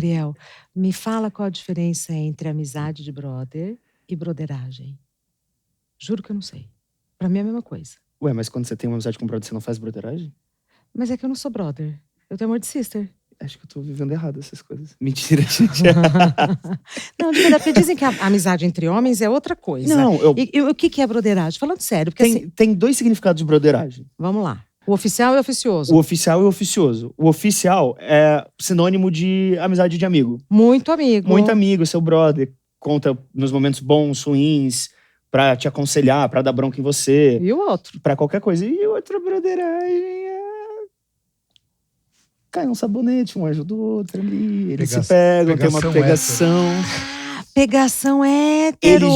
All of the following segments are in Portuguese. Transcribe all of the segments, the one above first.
Gabriel, me fala qual a diferença entre amizade de brother e broderagem. Juro que eu não sei. Pra mim é a mesma coisa. Ué, mas quando você tem uma amizade com brother, você não faz broderagem? Mas é que eu não sou brother. Eu tenho amor de sister. Acho que eu tô vivendo errado essas coisas. Mentira, gente. Não, de verdade, porque dizem que a amizade entre homens é outra coisa. Não, E o que é broderagem? Falando sério, porque assim… tem dois significados de broderagem. Vamos lá. O oficial e o oficioso. O oficial e o oficioso. O oficial é sinônimo de amizade de amigo. Muito amigo. Muito amigo, seu brother. Conta nos momentos bons, ruins, pra te aconselhar, pra dar bronca em você. E o outro? Pra qualquer coisa. E outra broderagem é… cai um sabonete, um ajuda o outro ali. Eles se pegam, tem uma pegação. Pegação hétero.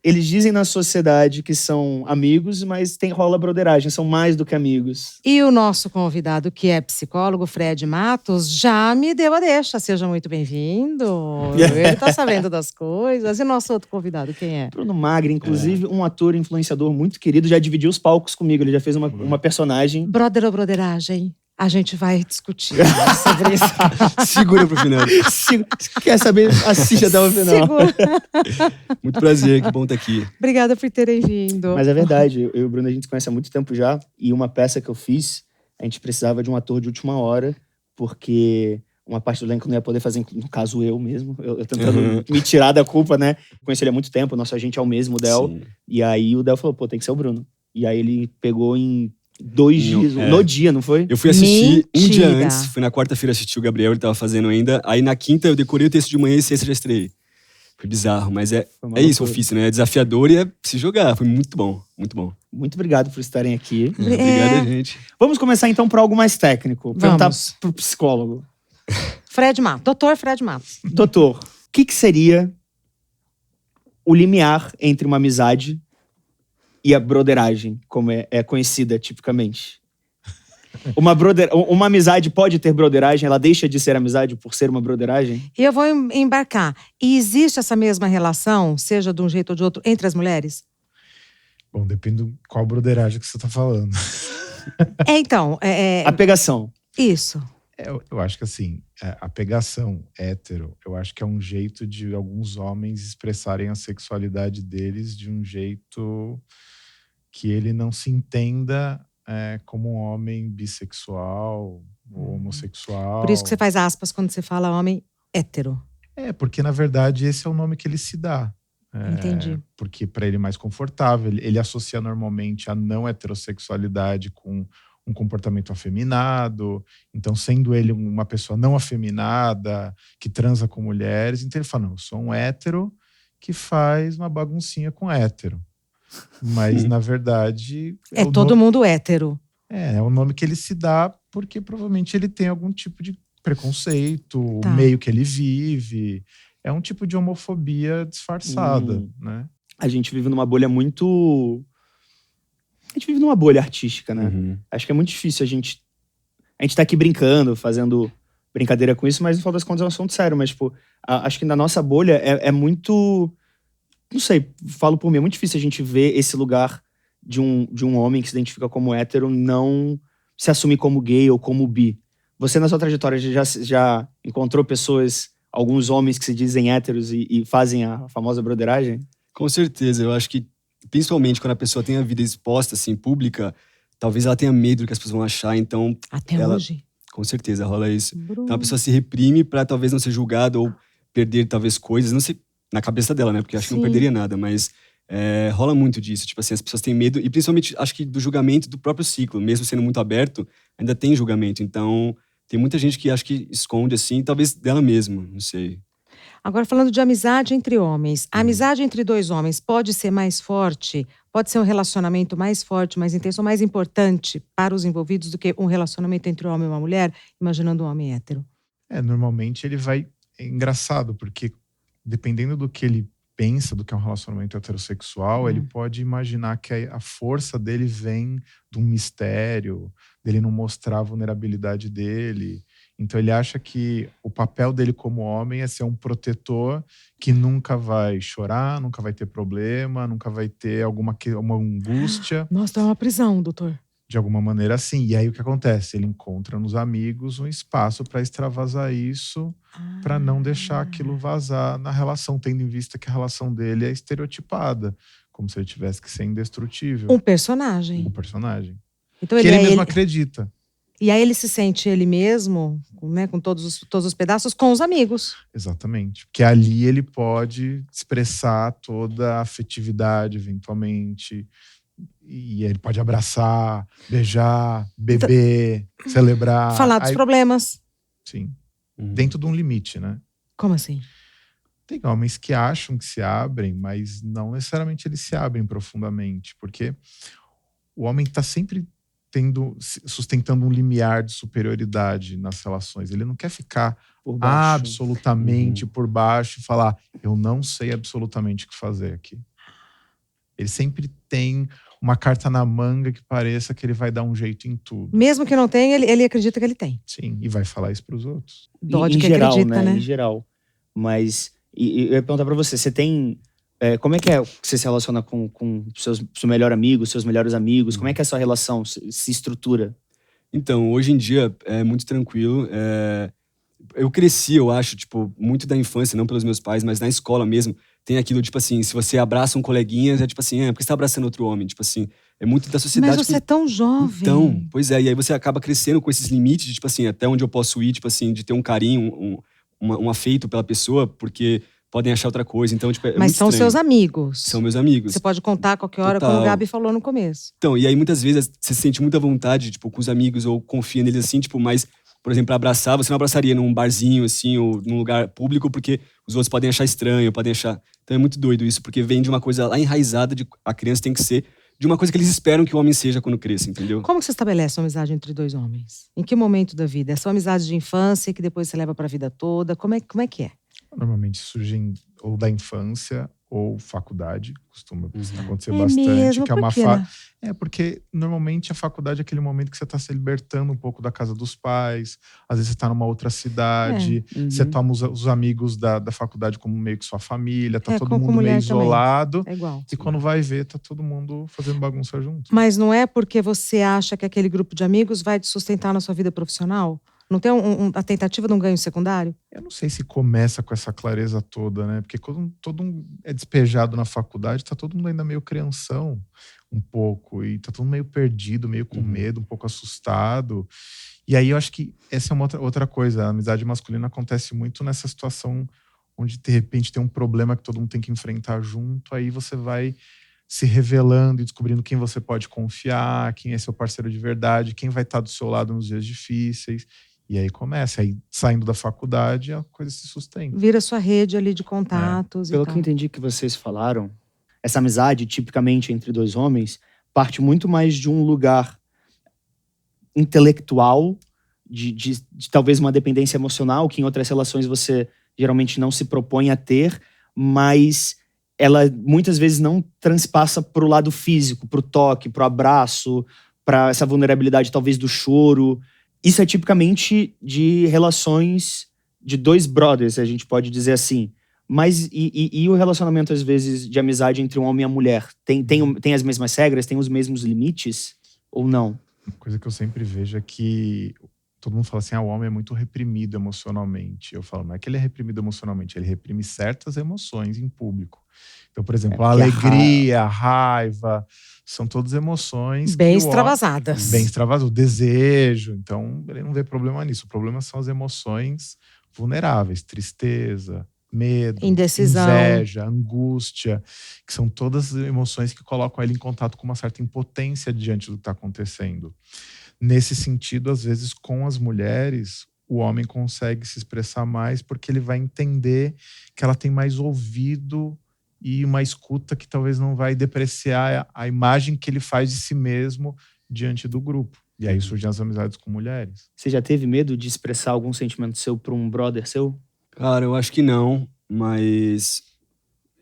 Eles dizem na sociedade que são amigos, mas rola broderagem, são mais do que amigos. E o nosso convidado, que é psicólogo, Fred Matos, já me deu a deixa. Seja muito bem-vindo. Ele tá sabendo das coisas. E o nosso outro convidado, quem é? Bruno Magri, inclusive um ator influenciador muito querido, já dividiu os palcos comigo. Ele já fez uma personagem. Brother ou broderagem? A gente vai discutir sobre isso. Segura pro final. Quer saber? Assiste até o final. Segura. Muito prazer, que bom estar aqui. Obrigada por terem vindo. Mas é verdade, eu e o Bruno a gente se conhece há muito tempo já. E uma peça que eu fiz, a gente precisava de um ator de última hora, porque uma parte do elenco não ia poder fazer, no caso eu mesmo. Eu tentando me tirar da culpa, né? Conheci ele há muito tempo, nosso agente é o mesmo, o Del. Sim. E aí o Del falou, pô, tem que ser o Bruno. E aí ele pegou em 2 dias, no dia, não foi? Eu fui assistir Mentira. um dia antes, fui na quarta-feira assistir o Gabriel, ele tava fazendo ainda. Aí na quinta eu decorei o texto de manhã e sexta já estreiei. Foi bizarro, mas é isso o ofício, né? É desafiador e é se jogar. Foi muito bom, muito bom. Muito obrigado por estarem aqui. Obrigado, gente. Vamos começar então por algo mais técnico. Perguntar Vamos. pro psicólogo. Fred Matos, doutor Fred Matos. Doutor, o que seria o limiar entre uma amizade e a broderagem, como é conhecida tipicamente? Uma amizade pode ter broderagem? Ela deixa de ser amizade por ser uma broderagem? E eu vou embarcar. E existe essa mesma relação, seja de um jeito ou de outro, entre as mulheres? Bom, depende do qual broderagem que você tá falando. Então… A pegação. Isso. Eu acho que assim, a pegação hétero, eu acho que é um jeito de alguns homens expressarem a sexualidade deles de um jeito que ele não se entenda como um homem bissexual ou homossexual. Por isso que você faz aspas quando você fala homem hétero. Porque na verdade esse é o nome que ele se dá. Entendi. Porque para ele é mais confortável. Ele associa normalmente a não heterossexualidade com um comportamento afeminado. Então, sendo ele uma pessoa não afeminada, que transa com mulheres, então ele fala, não, eu sou um hétero que faz uma baguncinha com hétero. Mas, na verdade… todo mundo hétero. É o nome que ele se dá porque provavelmente ele tem algum tipo de preconceito, Tá. o meio que ele vive. É um tipo de homofobia disfarçada, né? A gente vive numa bolha muito… A gente vive numa bolha artística, né? Uhum. Acho que é muito difícil a gente tá aqui brincando, fazendo brincadeira com isso, mas no final das contas é um assunto sério. Mas, tipo, acho que na nossa bolha é muito… Não sei, falo por mim, é muito difícil a gente ver esse lugar de um homem que se identifica como hétero não se assumir como gay ou como bi. Você, na sua trajetória, já encontrou pessoas, alguns homens que se dizem héteros e fazem a famosa broderagem? Com certeza, eu acho que principalmente quando a pessoa tem a vida exposta, assim, pública, talvez ela tenha medo do que as pessoas vão achar, então… Até hoje? Com certeza, rola isso. Bruno. Então a pessoa se reprime pra talvez não ser julgada ou perder talvez coisas, não sei, na cabeça dela, né? Porque acho que não perderia nada, mas rola muito disso. Tipo assim, as pessoas têm medo, e principalmente acho que do julgamento do próprio ciclo, mesmo sendo muito aberto, ainda tem julgamento. Então tem muita gente que acho que esconde assim, talvez dela mesma, não sei. Agora, falando de amizade entre homens. A amizade entre dois homens pode ser mais forte? Pode ser um relacionamento mais forte, mais intenso, mais importante para os envolvidos do que um relacionamento entre um homem e uma mulher? Imaginando um homem hétero. Normalmente ele vai… É engraçado, porque dependendo do que ele pensa do que é um relacionamento heterossexual, ele pode imaginar que a força dele vem de um mistério, dele não mostrar a vulnerabilidade dele. Então ele acha que o papel dele como homem é ser um protetor que nunca vai chorar, nunca vai ter problema, nunca vai ter uma angústia. Nossa, é uma prisão, doutor. de alguma maneira assim. E aí o que acontece? Ele encontra nos amigos um espaço para extravasar isso, para não deixar aquilo vazar na relação, tendo em vista que a relação dele é estereotipada, como se ele tivesse que ser indestrutível. Um personagem. Um personagem. Então Que ele ele é mesmo ele. acredita. E aí ele se sente ele mesmo, né, com todos os pedaços, com os amigos. Exatamente. Porque ali ele pode expressar toda a afetividade, eventualmente. E ele pode abraçar, beijar, beber, celebrar. Falar dos Aí, problemas. sim. Dentro de um limite, né? Como assim? Tem homens que acham que se abrem, mas não necessariamente eles se abrem profundamente. Porque o homem está sempre sustentando um limiar de superioridade nas relações. Ele não quer ficar Por baixo. absolutamente por baixo e falar, eu não sei absolutamente o que fazer aqui. Ele sempre tem uma carta na manga que pareça que ele vai dar um jeito em tudo. Mesmo que não tenha, ele acredita que ele tem. Sim, e vai falar isso pros outros. Dó Em de quem geral, acredita, né? Em geral. Mas, eu ia perguntar pra você tem... como é que você se relaciona com seu melhor amigo, seus melhores amigos? Como é que é a sua relação se estrutura? Então, hoje em dia é muito tranquilo. Eu cresci, eu acho, tipo, muito da infância, não pelos meus pais, mas na escola mesmo. Tem aquilo, tipo assim, se você abraça um coleguinha, é tipo assim, porque você tá abraçando outro homem? Tipo assim, é muito da sociedade. Mas você é tão jovem. Então, pois é, e aí você acaba crescendo com esses limites de, tipo assim, até onde eu posso ir, tipo assim, de ter um carinho, um afeito pela pessoa, porque podem achar outra coisa. Então, tipo, Mas são seus amigos. São meus amigos. Você pode contar a qualquer hora, como o Gabi falou no começo. Então, e aí muitas vezes você sente muita vontade, tipo, com os amigos, ou confia neles assim, tipo, mas, por exemplo, pra abraçar, você não abraçaria num barzinho, assim, ou num lugar público, porque os outros podem achar estranho, podem achar... Então é muito doido isso, porque vem de uma coisa lá enraizada, de a criança tem que ser de uma coisa que eles esperam que o homem seja quando cresça, entendeu? Como que você estabelece uma amizade entre dois homens? Em que momento da vida? É só amizade de infância que depois você leva pra vida toda? Como é que é? Normalmente surgem ou da infância ou faculdade, costuma acontecer É bastante. mesmo? Que é Por quê, né? porque normalmente a faculdade é aquele momento que você está se libertando um pouco da casa dos pais, às vezes você está numa outra cidade, você toma os amigos da faculdade como meio que sua família, tá todo mundo meio isolado. É igual. E quando vai ver, tá todo mundo fazendo bagunça junto. Mas não é porque você acha que aquele grupo de amigos vai te sustentar na sua vida profissional? Não tem a tentativa de um ganho secundário? Eu não sei se começa com essa clareza toda, né? Porque quando todo mundo é despejado na faculdade, tá todo mundo ainda meio crianção, um pouco. E tá todo mundo meio perdido, meio com medo, um pouco assustado. E aí eu acho que essa é uma outra coisa. A amizade masculina acontece muito nessa situação onde, de repente, tem um problema que todo mundo tem que enfrentar junto. Aí você vai se revelando e descobrindo quem você pode confiar, quem é seu parceiro de verdade, quem vai estar do seu lado nos dias difíceis. E aí começa, aí saindo da faculdade, a coisa se sustenta. Vira sua rede ali de contatos e Pelo tal. que eu entendi que vocês falaram, essa amizade, tipicamente entre dois homens, parte muito mais de um lugar intelectual, de talvez uma dependência emocional, que em outras relações você geralmente não se propõe a ter, mas ela muitas vezes não transpassa pro lado físico, pro toque, pro abraço, para essa vulnerabilidade talvez do choro. Isso é tipicamente de relações de dois brothers, a gente pode dizer assim. Mas e o relacionamento, às vezes, de amizade entre um homem e a mulher? Tem as mesmas regras? Tem os mesmos limites? Ou não? Uma coisa que eu sempre vejo é que todo mundo fala assim, o homem é muito reprimido emocionalmente. Eu falo, não é que ele é reprimido emocionalmente, ele reprime certas emoções em público. Então, por exemplo, a alegria, a raiva, são todas emoções bem extravasadas. Bem extravasadas, o desejo. Então, ele não vê problema nisso. O problema são as emoções vulneráveis, tristeza, medo, indecisão, inveja, angústia, que são todas emoções que colocam ele em contato com uma certa impotência diante do que está acontecendo. Nesse sentido, às vezes, com as mulheres, o homem consegue se expressar mais porque ele vai entender que ela tem mais ouvido e uma escuta que talvez não vai depreciar a imagem que ele faz de si mesmo diante do grupo. E aí surgem as amizades com mulheres. Você já teve medo de expressar algum sentimento seu para um brother seu? Cara, eu acho que não, mas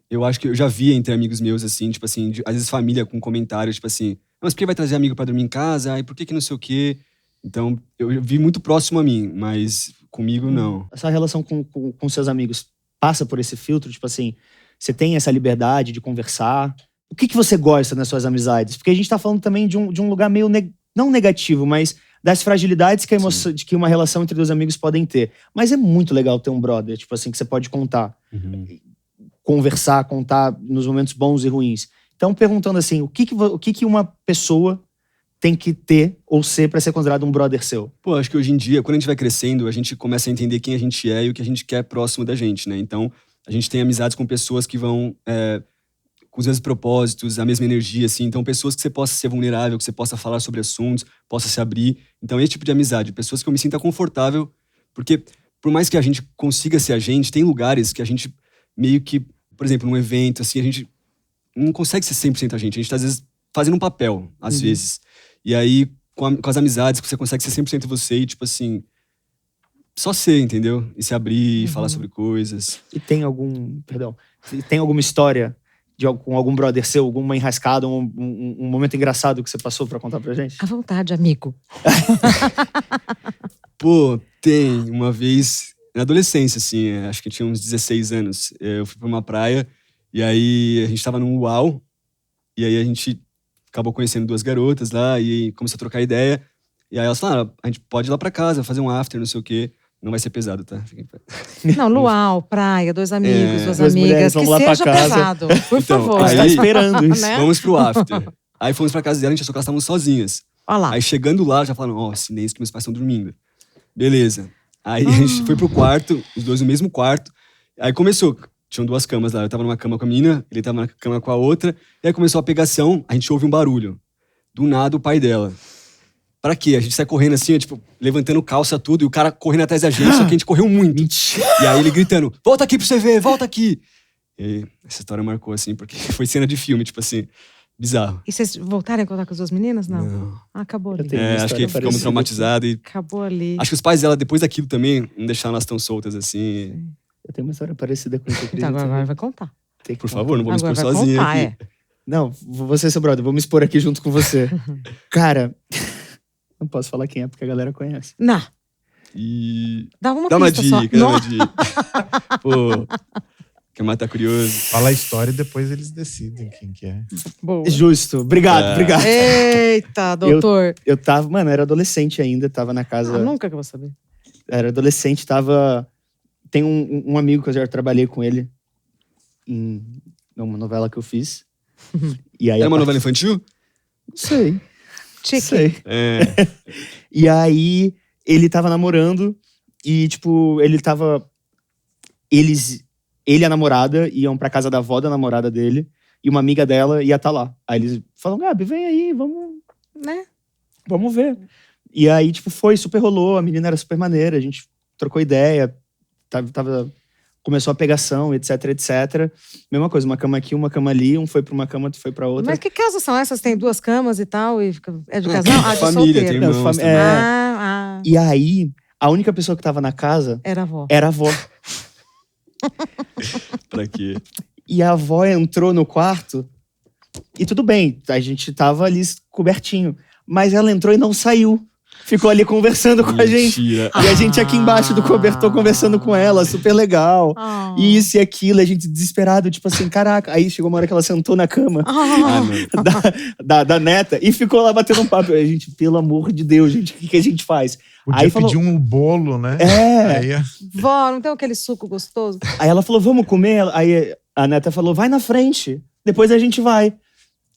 eu acho que eu já vi entre amigos meus, assim, tipo assim, às vezes família com comentários, tipo assim, mas por que vai trazer amigo pra dormir em casa? Ai, por que não sei o quê? Então, eu vi muito próximo a mim, mas comigo não. Essa relação com seus amigos passa por esse filtro? Tipo assim, você tem essa liberdade de conversar? O que você gosta nas suas amizades? Porque a gente tá falando também de um lugar meio não negativo, mas das fragilidades que, de que uma relação entre dois amigos podem ter. Mas é muito legal ter um brother, tipo assim, que você pode contar. Conversar, contar nos momentos bons e ruins. Então, perguntando assim, o que uma pessoa tem que ter ou ser pra ser considerado um brother seu? Pô, acho que hoje em dia, quando a gente vai crescendo, a gente começa a entender quem a gente é e o que a gente quer próximo da gente, né? Então, a gente tem amizades com pessoas que vão com os mesmos propósitos, a mesma energia, assim. Então, pessoas que você possa ser vulnerável, que você possa falar sobre assuntos, possa se abrir. Então, esse tipo de amizade, pessoas que eu me sinta confortável, porque por mais que a gente consiga ser a gente, tem lugares que a gente meio que, por exemplo, num evento, assim, a gente não consegue ser 100% a gente. A gente tá, às vezes, fazendo um papel, às vezes. E aí, com as amizades, você consegue ser 100% você e, tipo assim, só ser, entendeu? E se abrir, falar sobre coisas. E tem alguma história com algum brother seu, alguma enrascada, um momento engraçado que você passou pra contar pra gente? À vontade, amigo. Pô, tem uma vez, na adolescência, assim, acho que eu tinha uns 16 anos, eu fui pra uma praia e aí a gente tava num luau e aí a gente acabou conhecendo 2 garotas lá e começou a trocar ideia. E aí elas falaram, a gente pode ir lá pra casa, fazer um after, não sei o quê. Não vai ser pesado, tá? Não, luau, praia, 2 amigos, 2 duas mulheres, amigas, que vamos lá pra seja casa. pesado, por Então, favor. A gente tá Aí- esperando isso. Né? Vamos pro after. Aí fomos pra casa dela, a gente achou que elas estavam sozinhas. Olha lá. Aí chegando lá, já falaram, ó, silêncio que meus pais estão dormindo. Beleza. Aí a gente foi pro quarto, os 2 no mesmo quarto. Aí começou, tinham 2 camas lá. Eu tava numa cama com a menina, ele tava na cama com a outra. E aí começou a pegação, a gente ouve um barulho. Do nada, o pai dela. Pra quê? A gente sai correndo assim, tipo, levantando calça tudo, e o cara correndo atrás da gente, só que a gente correu muito. Mentira. E aí ele gritando, volta aqui pra você ver, volta aqui. E essa história marcou, assim, porque foi cena de filme, tipo assim, bizarro. E vocês voltaram a contar com as 2 meninas? Não. Não. Ah, acabou Eu ali. tenho- uma Acho história que ficamos parecida. traumatizados e Acabou ali. acho que os pais dela, depois daquilo também, não deixaram elas tão soltas assim. Eu tenho uma história parecida com isso. Então agora vai contar. Por favor, não vou me expor Agora vai sozinha contar, aqui. é. Não, você, seu brother, vou me expor aqui junto com você. Cara, não posso falar quem é porque a galera conhece. Não, E... dá uma Dá uma pista só. dica, dá uma Nossa. dica. Pô, quer matar curioso. Fala a história e depois eles decidem quem que é. Boa. Justo. Obrigado, obrigado. Eita, doutor. Eu tava, mano, eu era adolescente ainda, tava na casa. Ah, nunca que eu vou saber. Era adolescente, tava. Tem um amigo que eu já trabalhei com ele em uma novela que eu fiz. E aí Era uma a novela infantil? Não sei. Chique. Sei. É. E aí ele tava namorando e, tipo, ele e a namorada iam pra casa da avó da namorada dele e uma amiga dela ia estar lá. Aí eles falam, Gabi, vem aí, Né? vamos ver. E aí, tipo, super rolou, a menina era super maneira, a gente trocou ideia, começou a pegação, etc, etc. Mesma coisa, uma cama aqui, uma cama ali, um foi pra uma cama, outro foi pra outra. Mas que casas são essas? Tem 2 camas e tal? E é de casal? Ah, de Família, solteiro. tem irmãos também. Ah, E aí, a única pessoa que tava na casa era a avó. era a avó. Pra quê? E a avó entrou no quarto e tudo bem, a gente tava ali cobertinho. Mas ela entrou e não saiu. Ficou ali conversando com a gente. Mentira. E a gente aqui embaixo do cobertor conversando com ela, super legal. Ah. E isso e aquilo, a gente desesperado, tipo assim, caraca. Aí chegou uma hora que ela sentou na cama Ah, Ah. não. da neta e ficou lá batendo um papo. A gente, pelo amor de Deus, gente, o que a gente faz? Podia Aí falou- pedir um bolo, né? É. Aí, Vó, não tem aquele suco gostoso? Aí ela falou, vamos comer? Aí a neta falou, vai na frente, depois a gente vai.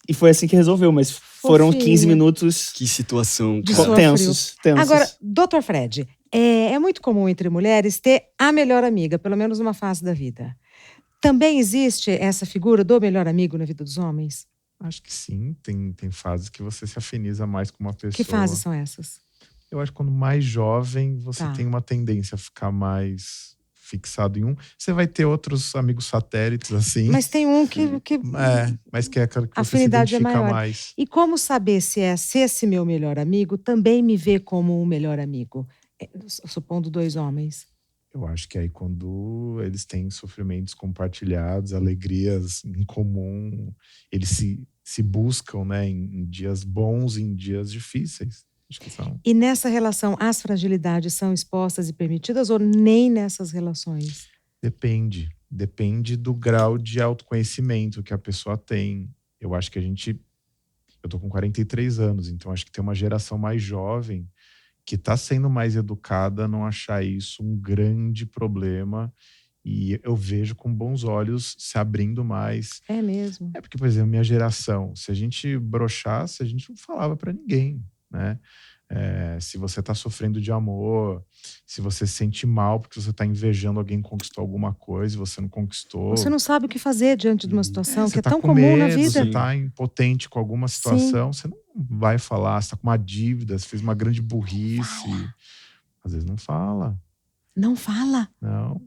E foi assim que resolveu, mas foram Fofinha. 15 minutos Que situação, De cara. suor tensos. Agora, doutor Fred, é muito comum entre mulheres ter a melhor amiga, pelo menos numa fase da vida. Também existe essa figura do melhor amigo na vida dos homens? acho que sim, tem fases que você se afiniza mais com uma pessoa. Que fases são essas? Eu acho que quando mais jovem, você Tá. tem uma tendência a ficar mais fixado em um. Você vai ter outros amigos satélites, assim. Mas tem um que Mas que é aquela que A você se afinidade é identifica maior. mais. E como saber se esse meu melhor amigo também me vê como um melhor amigo? Supondo 2 homens. Eu acho que aí quando eles têm sofrimentos compartilhados, alegrias em comum, eles se buscam, né, em dias bons e em dias difíceis. Acho que são. E nessa relação, as fragilidades são expostas e permitidas ou nem nessas relações? Depende. Depende do grau de autoconhecimento que a pessoa tem. Eu acho que a gente Eu tô com 43 anos, então acho que tem uma geração mais jovem que tá sendo mais educada a não achar isso um grande problema. E eu vejo com bons olhos se abrindo mais. É mesmo. É porque, por exemplo, minha geração, se a gente broxasse, a gente não falava pra ninguém, né? Se você tá sofrendo de amor, se você se sente mal porque você tá invejando alguém que conquistou alguma coisa e você não conquistou. Você não sabe o que fazer diante de uma situação que Você é tá tão com comum na medo, vida. você tá impotente com alguma situação, você não vai falar, você tá com uma dívida, você fez uma grande burrice. Às vezes não fala. Não fala. Não.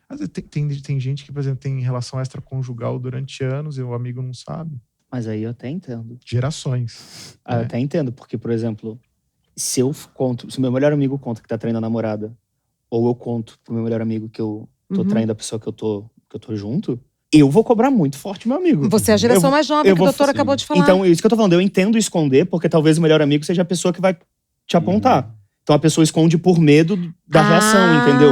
Às vezes tem gente que, por exemplo, tem relação extraconjugal durante anos e o amigo não sabe. Mas aí eu até entendo. Gerações. Eu até entendo, porque, por exemplo, se o meu melhor amigo conta que tá traindo a namorada, ou eu conto pro meu melhor amigo que eu tô traindo a pessoa que eu tô junto, eu vou cobrar muito forte meu amigo. Você é a geração mais jovem que o doutor acabou de falar. Então, isso que eu tô falando, eu entendo esconder, porque talvez o melhor amigo seja a pessoa que vai te apontar. Então a pessoa esconde por medo da reação, entendeu?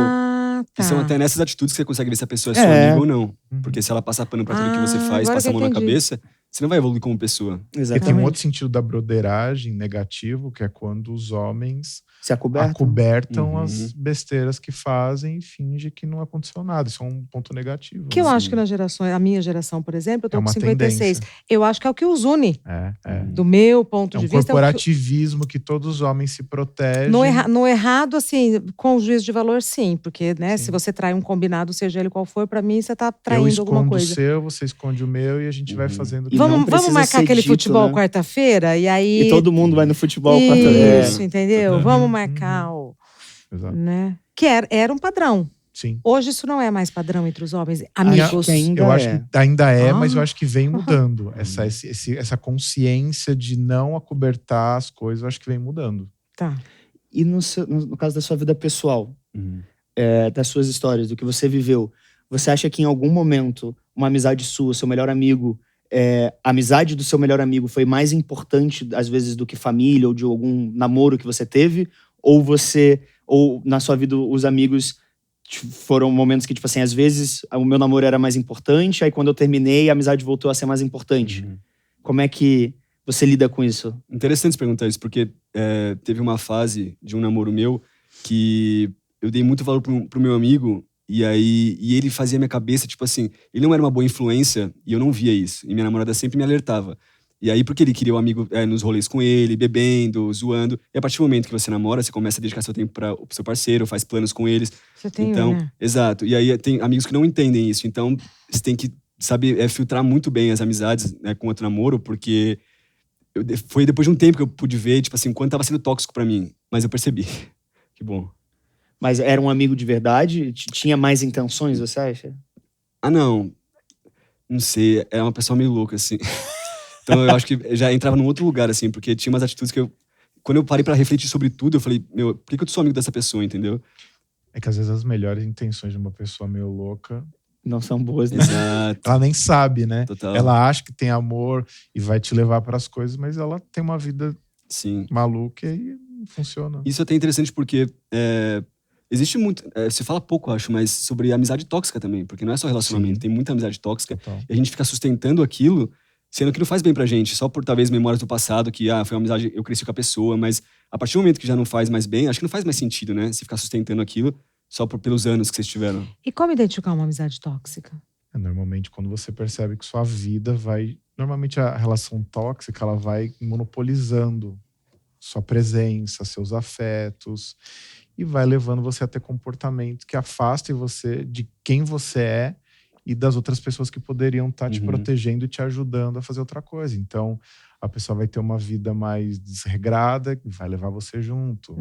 Tá. E são até nessas atitudes que você consegue ver se a pessoa é sua amiga ou não. Porque se ela passar pano pra tudo que você faz, agora passa a que mão na entendi. cabeça, você não vai evoluir como pessoa. E tem um Exatamente. outro sentido da broderagem negativo, que é quando os homens Se acobertam. acobertam as besteiras que fazem e fingem que não aconteceu nada. Isso é um ponto negativo. Que eu né? acho que a minha geração, por exemplo, eu tô É com uma 56. tendência. Eu acho que é o que os une. É. Do meu ponto É um de vista. corporativismo que todos os homens se protegem. No errado, assim, com o juízo de valor, sim. Porque, né, Sim. se você trai um combinado, seja ele qual for, pra mim, você tá Eu traindo alguma escondo o coisa. seu, você esconde o meu e a gente vai fazendo. E não Vamos precisa marcar ser aquele dito, futebol né? quarta-feira? E aí. E todo mundo vai no futebol. Isso, entendeu? Uhum, Vamos marcar o. Exato. Né? Que era um padrão. Sim. Hoje isso não é mais padrão entre os homens. Amigos. que ainda Eu acho que ainda é, mas eu acho que vem mudando. Essa consciência de não acobertar as coisas, eu acho que vem mudando. Tá. E no caso da sua vida pessoal, das suas histórias, do que você viveu, você acha que em algum momento uma amizade sua, seu melhor amigo, a amizade do seu melhor amigo foi mais importante, às vezes, do que família ou de algum namoro que você teve? Ou na sua vida os amigos foram momentos que, tipo assim, às vezes o meu namoro era mais importante, aí quando eu terminei a amizade voltou a ser mais importante. Como é que você lida com isso? Interessante você perguntar isso, porque teve uma fase de um namoro meu que eu dei muito valor pro meu amigo e ele fazia minha cabeça, tipo assim, ele não era uma boa influência e eu não via isso. E minha namorada sempre me alertava. E aí, porque ele queria o amigo nos rolês com ele, bebendo, zoando. E a partir do momento que você namora, você começa a dedicar seu tempo pro seu parceiro, faz planos com eles. Você tem então, né? Exato. E aí tem amigos que não entendem isso. Então, você tem que saber filtrar muito bem as amizades, né, com outro namoro, porque foi depois de um tempo que eu pude ver, tipo assim, o quanto tava sendo tóxico pra mim. Mas eu percebi. Que bom. Mas era um amigo de verdade? Tinha mais intenções, você acha? Não. Não sei. É uma pessoa meio louca, assim. Então eu acho que já entrava num outro lugar, assim, porque tinha umas atitudes que quando eu parei pra refletir sobre tudo, eu falei, por que eu sou amigo dessa pessoa, entendeu? É que às vezes as melhores intenções de uma pessoa meio louca não são boas, né? Exato. Ela nem sabe, né? Total. Ela acha que tem amor e vai te levar para as coisas, mas ela tem uma vida maluca e não funciona. Isso é até interessante porque existe muito, se fala pouco, acho, mas sobre amizade tóxica também, porque não é só relacionamento, tem muita amizade tóxica. Total. E a gente fica sustentando aquilo, sendo que não faz bem pra gente, só por talvez memórias do passado, que foi uma amizade, eu cresci com a pessoa, mas a partir do momento que já não faz mais bem, acho que não faz mais sentido, né? Você ficar sustentando aquilo só pelos anos que vocês tiveram. E como identificar uma amizade tóxica? Normalmente, quando você percebe que sua vida vai... Normalmente, a relação tóxica, ela vai monopolizando sua presença, seus afetos, e vai levando você a ter comportamentos que afastem você de quem você é e das outras pessoas que poderiam estar te protegendo e te ajudando a fazer outra coisa. Então, a pessoa vai ter uma vida mais desregrada, que vai levar você junto.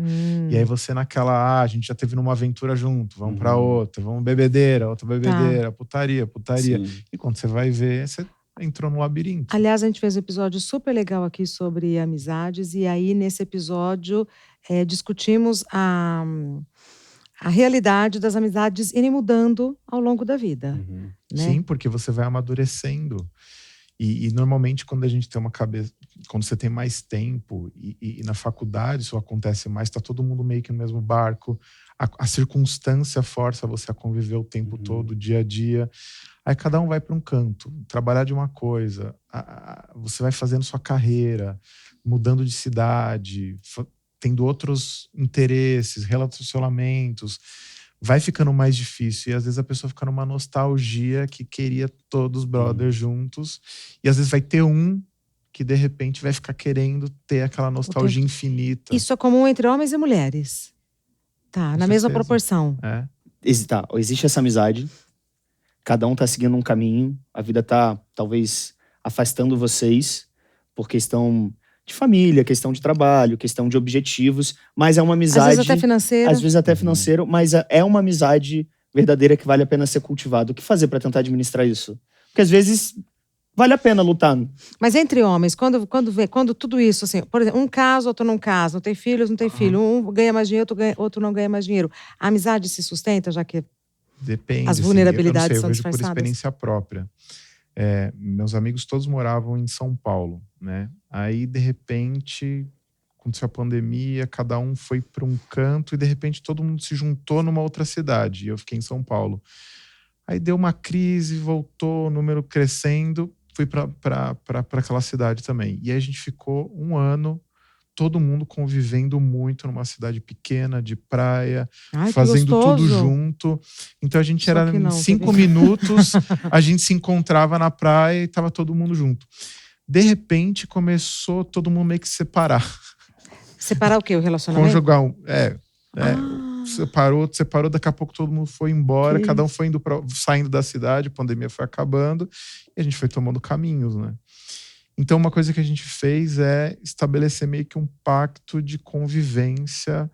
E aí você naquela, a gente já teve numa aventura junto, vamos pra outra, vamos bebedeira, outra bebedeira, putaria. Sim. E quando você vai ver, você entrou no labirinto. Aliás, a gente fez um episódio super legal aqui sobre amizades, e aí nesse episódio discutimos a realidade das amizades irem mudando ao longo da vida. Né? Sim, porque você vai amadurecendo. E normalmente quando a gente tem uma cabeça, quando você tem mais tempo e na faculdade isso acontece mais, tá todo mundo meio que no mesmo barco, a circunstância força você a conviver o tempo todo, dia a dia. Aí cada um vai para um canto, trabalhar de uma coisa, você vai fazendo sua carreira, mudando de cidade, tendo outros interesses, relacionamentos, vai ficando mais difícil. E às vezes a pessoa fica numa nostalgia que queria todos os brothers juntos, e às vezes vai ter um que de repente vai ficar querendo ter aquela nostalgia infinita. Isso é comum entre homens e mulheres. Tá, na mesma proporção. Existe essa amizade, cada um tá seguindo um caminho, a vida tá, talvez, afastando vocês por questão de família, questão de trabalho, questão de objetivos, mas é uma amizade... Às vezes até financeira. Às vezes até financeiro, mas é uma amizade verdadeira que vale a pena ser cultivada. O que fazer pra tentar administrar isso? Porque às vezes vale a pena lutar. Mas entre homens, quando tudo isso, assim, por exemplo, um casa, outro não casa, não tem filhos, não tem filho, um ganha mais dinheiro, outro não ganha mais dinheiro. A amizade se sustenta, já que depende, as vulnerabilidades eu são vejo por disfarçadas? experiência própria. Meus amigos todos moravam em São Paulo, né? Aí, de repente, aconteceu a pandemia, cada um foi para um canto e, de repente, todo mundo se juntou numa outra cidade. E eu fiquei em São Paulo. Aí deu uma crise, voltou, o número crescendo, fui para aquela cidade também. E aí a gente ficou um ano, todo mundo convivendo muito numa cidade pequena, de praia, fazendo tudo junto. Então a gente em 5 minutos, a gente se encontrava na praia e tava todo mundo junto. De repente começou todo mundo meio que se separar. Separar o quê? O relacionamento? Conjugar. Separou, daqui a pouco todo mundo foi embora, cada um foi saindo da cidade, a pandemia foi acabando e a gente foi tomando caminhos, né? Então uma coisa que a gente fez é estabelecer meio que um pacto de convivência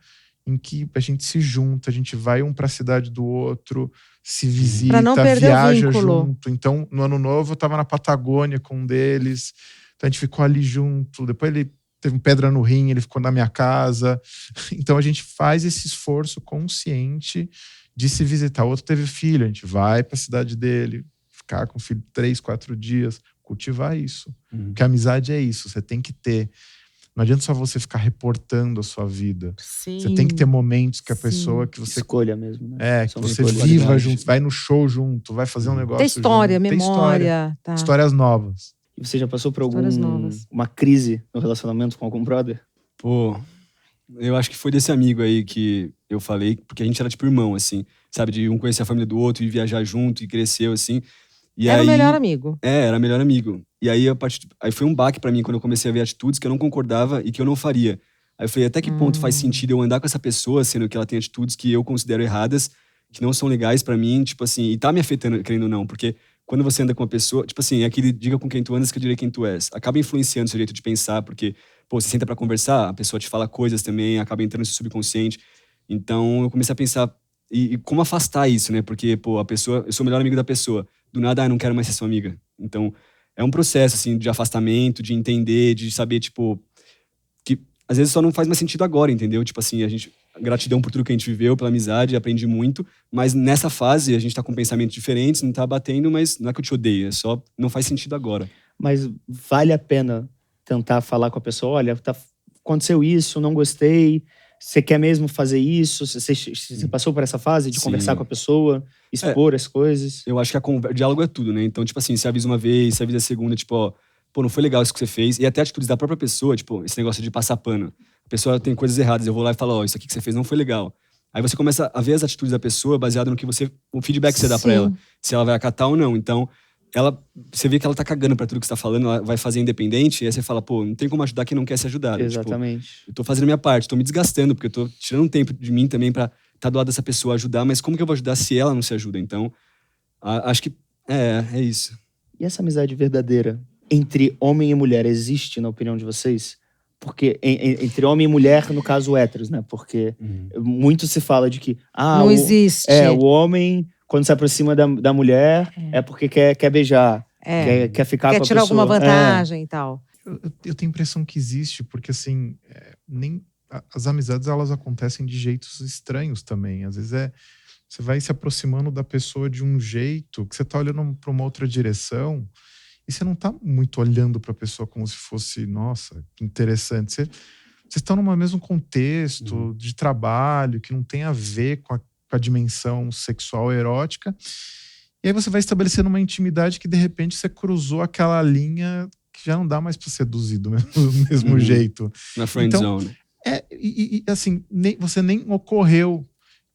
em que a gente se junta, a gente vai um para a cidade do outro, se visita, pra não perder viaja o vínculo. junto. Então no ano novo eu tava na Patagônia com um deles, então a gente ficou ali junto, depois ele teve uma pedra no rim, ele ficou na minha casa. Então a gente faz esse esforço consciente de se visitar. O outro teve filho, a gente vai para a cidade dele, ficar com o filho 3, 4 dias, cultivar isso. Porque a amizade é isso, você tem que ter. Não adianta só você ficar reportando a sua vida. Sim. Você tem que ter momentos que a pessoa que você... Escolha mesmo, né? que você viva junto, vai no show junto, vai fazer um negócio Tem história, junto. memória. Tá. Histórias novas. E você já passou por Histórias novas. uma crise no relacionamento com algum brother? Pô, eu acho que foi desse amigo aí que eu falei, porque a gente era tipo irmão, assim, sabe? De um conhecer a família do outro e viajar junto e cresceu, assim. E Era aí, o melhor amigo. era melhor amigo. E aí, aí foi um baque pra mim quando eu comecei a ver atitudes que eu não concordava e que eu não faria. Aí eu falei, até que ponto faz sentido eu andar com essa pessoa, sendo que ela tem atitudes que eu considero erradas, que não são legais pra mim, tipo assim, e tá me afetando, querendo ou não, porque quando você anda com uma pessoa, tipo assim, é aquele diga com quem tu andas que eu direi quem tu és. Acaba influenciando o seu jeito de pensar, porque, pô, você senta pra conversar, a pessoa te fala coisas também, acaba entrando no seu subconsciente. Então, eu comecei a pensar, e como afastar isso, né? Porque, pô, eu sou o melhor amigo da pessoa. Do nada, eu não quero mais ser sua amiga. Então, é um processo, assim, de afastamento, de entender, de saber, tipo, que às vezes só não faz mais sentido agora, entendeu? Tipo assim, gratidão por tudo que a gente viveu, pela amizade, aprendi muito, mas nessa fase a gente tá com pensamentos diferentes, não tá batendo, mas não é que eu te odeio, é só não faz sentido agora. Mas vale a pena tentar falar com a pessoa, olha, aconteceu isso, não gostei, você quer mesmo fazer isso? Você passou por essa fase de conversar com a pessoa, expor as coisas? Eu acho que o diálogo é tudo, né? Então, tipo assim, você avisa uma vez, você avisa a segunda, tipo, ó, pô, não foi legal isso que você fez. E até atitudes da própria pessoa, tipo, esse negócio de passar pano. A pessoa tem coisas erradas, eu vou lá e falo, ó, isso aqui que você fez não foi legal. Aí você começa a ver as atitudes da pessoa baseado no que o feedback que você dá pra ela. Se ela vai acatar ou não. Então, você vê que ela tá cagando pra tudo que você tá falando, ela vai fazer independente, e aí você fala, pô, não tem como ajudar quem não quer ser ajudado. Exatamente. Tipo, eu tô fazendo a minha parte, tô me desgastando, porque eu tô tirando um tempo de mim também pra estar do lado dessa pessoa ajudar, mas como que eu vou ajudar se ela não se ajuda? Então, acho que é isso. E essa amizade verdadeira entre homem e mulher existe, na opinião de vocês? Porque entre homem e mulher, no caso héteros, né? Porque muito se fala de que... não existe. O homem, quando se aproxima da mulher, é porque quer beijar, quer ficar com a pessoa. Quer tirar alguma vantagem e tal. Eu tenho a impressão que existe, porque assim, as amizades elas acontecem de jeitos estranhos também. Às vezes você vai se aproximando da pessoa de um jeito que você tá olhando para uma outra direção e você não tá muito olhando para a pessoa como se fosse, nossa, que interessante. vocês estão num mesmo contexto de trabalho que não tem a ver com a dimensão sexual erótica. E aí você vai estabelecendo uma intimidade que de repente você cruzou aquela linha que já não dá mais para seduzir do mesmo jeito. Na friend Então, zone. assim, você nem ocorreu.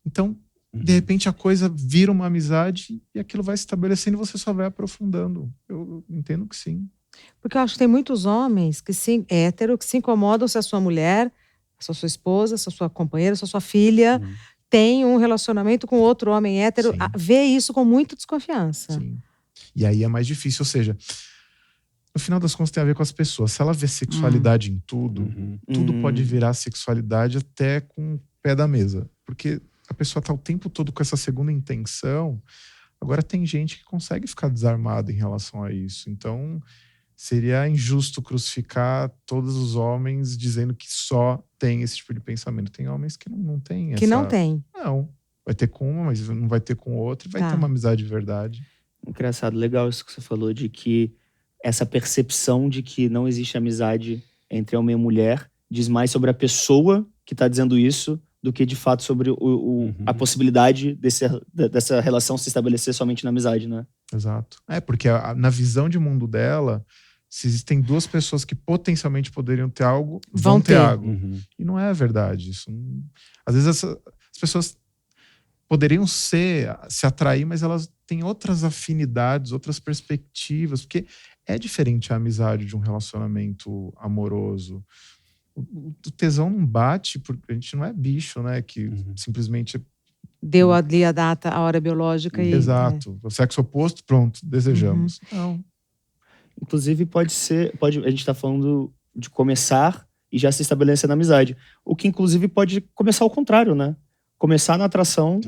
Então, de repente a coisa vira uma amizade e aquilo vai se estabelecendo e você só vai aprofundando. Eu entendo que sim. Porque eu acho que tem muitos homens hétero, que se incomodam se a sua mulher, se a sua esposa, se a sua companheira, se a sua filha tem um relacionamento com outro homem hétero, vê isso com muita desconfiança. Sim. E aí é mais difícil, ou seja, no final das contas tem a ver com as pessoas. Se ela vê sexualidade em tudo, tudo pode virar sexualidade até com o pé da mesa. Porque a pessoa tá o tempo todo com essa segunda intenção. Agora tem gente que consegue ficar desarmada em relação a isso. Então, seria injusto crucificar todos os homens dizendo que só tem esse tipo de pensamento. Tem homens que não têm Que não tem. Não. Vai ter com uma, mas não vai ter com outra. E vai ter uma amizade de verdade. Engraçado, legal isso que você falou, de que essa percepção de que não existe amizade entre homem e mulher diz mais sobre a pessoa que tá dizendo isso do que, de fato, sobre a possibilidade dessa relação se estabelecer somente na amizade, né? Exato. Porque na visão de mundo dela, se existem duas pessoas que potencialmente poderiam ter algo, vão ter algo. E não é verdade. Isso não... Às vezes as pessoas poderiam se atrair, mas elas têm outras afinidades, outras perspectivas, porque é diferente a amizade de um relacionamento amoroso. O tesão não bate, porque a gente não é bicho, né? Que simplesmente... Deu ali a data, a hora biológica e... Exato. O sexo oposto, pronto, desejamos. Não. Inclusive a gente tá falando de começar e já se estabelecer na amizade. O que inclusive pode começar ao contrário, né? Começar na atração,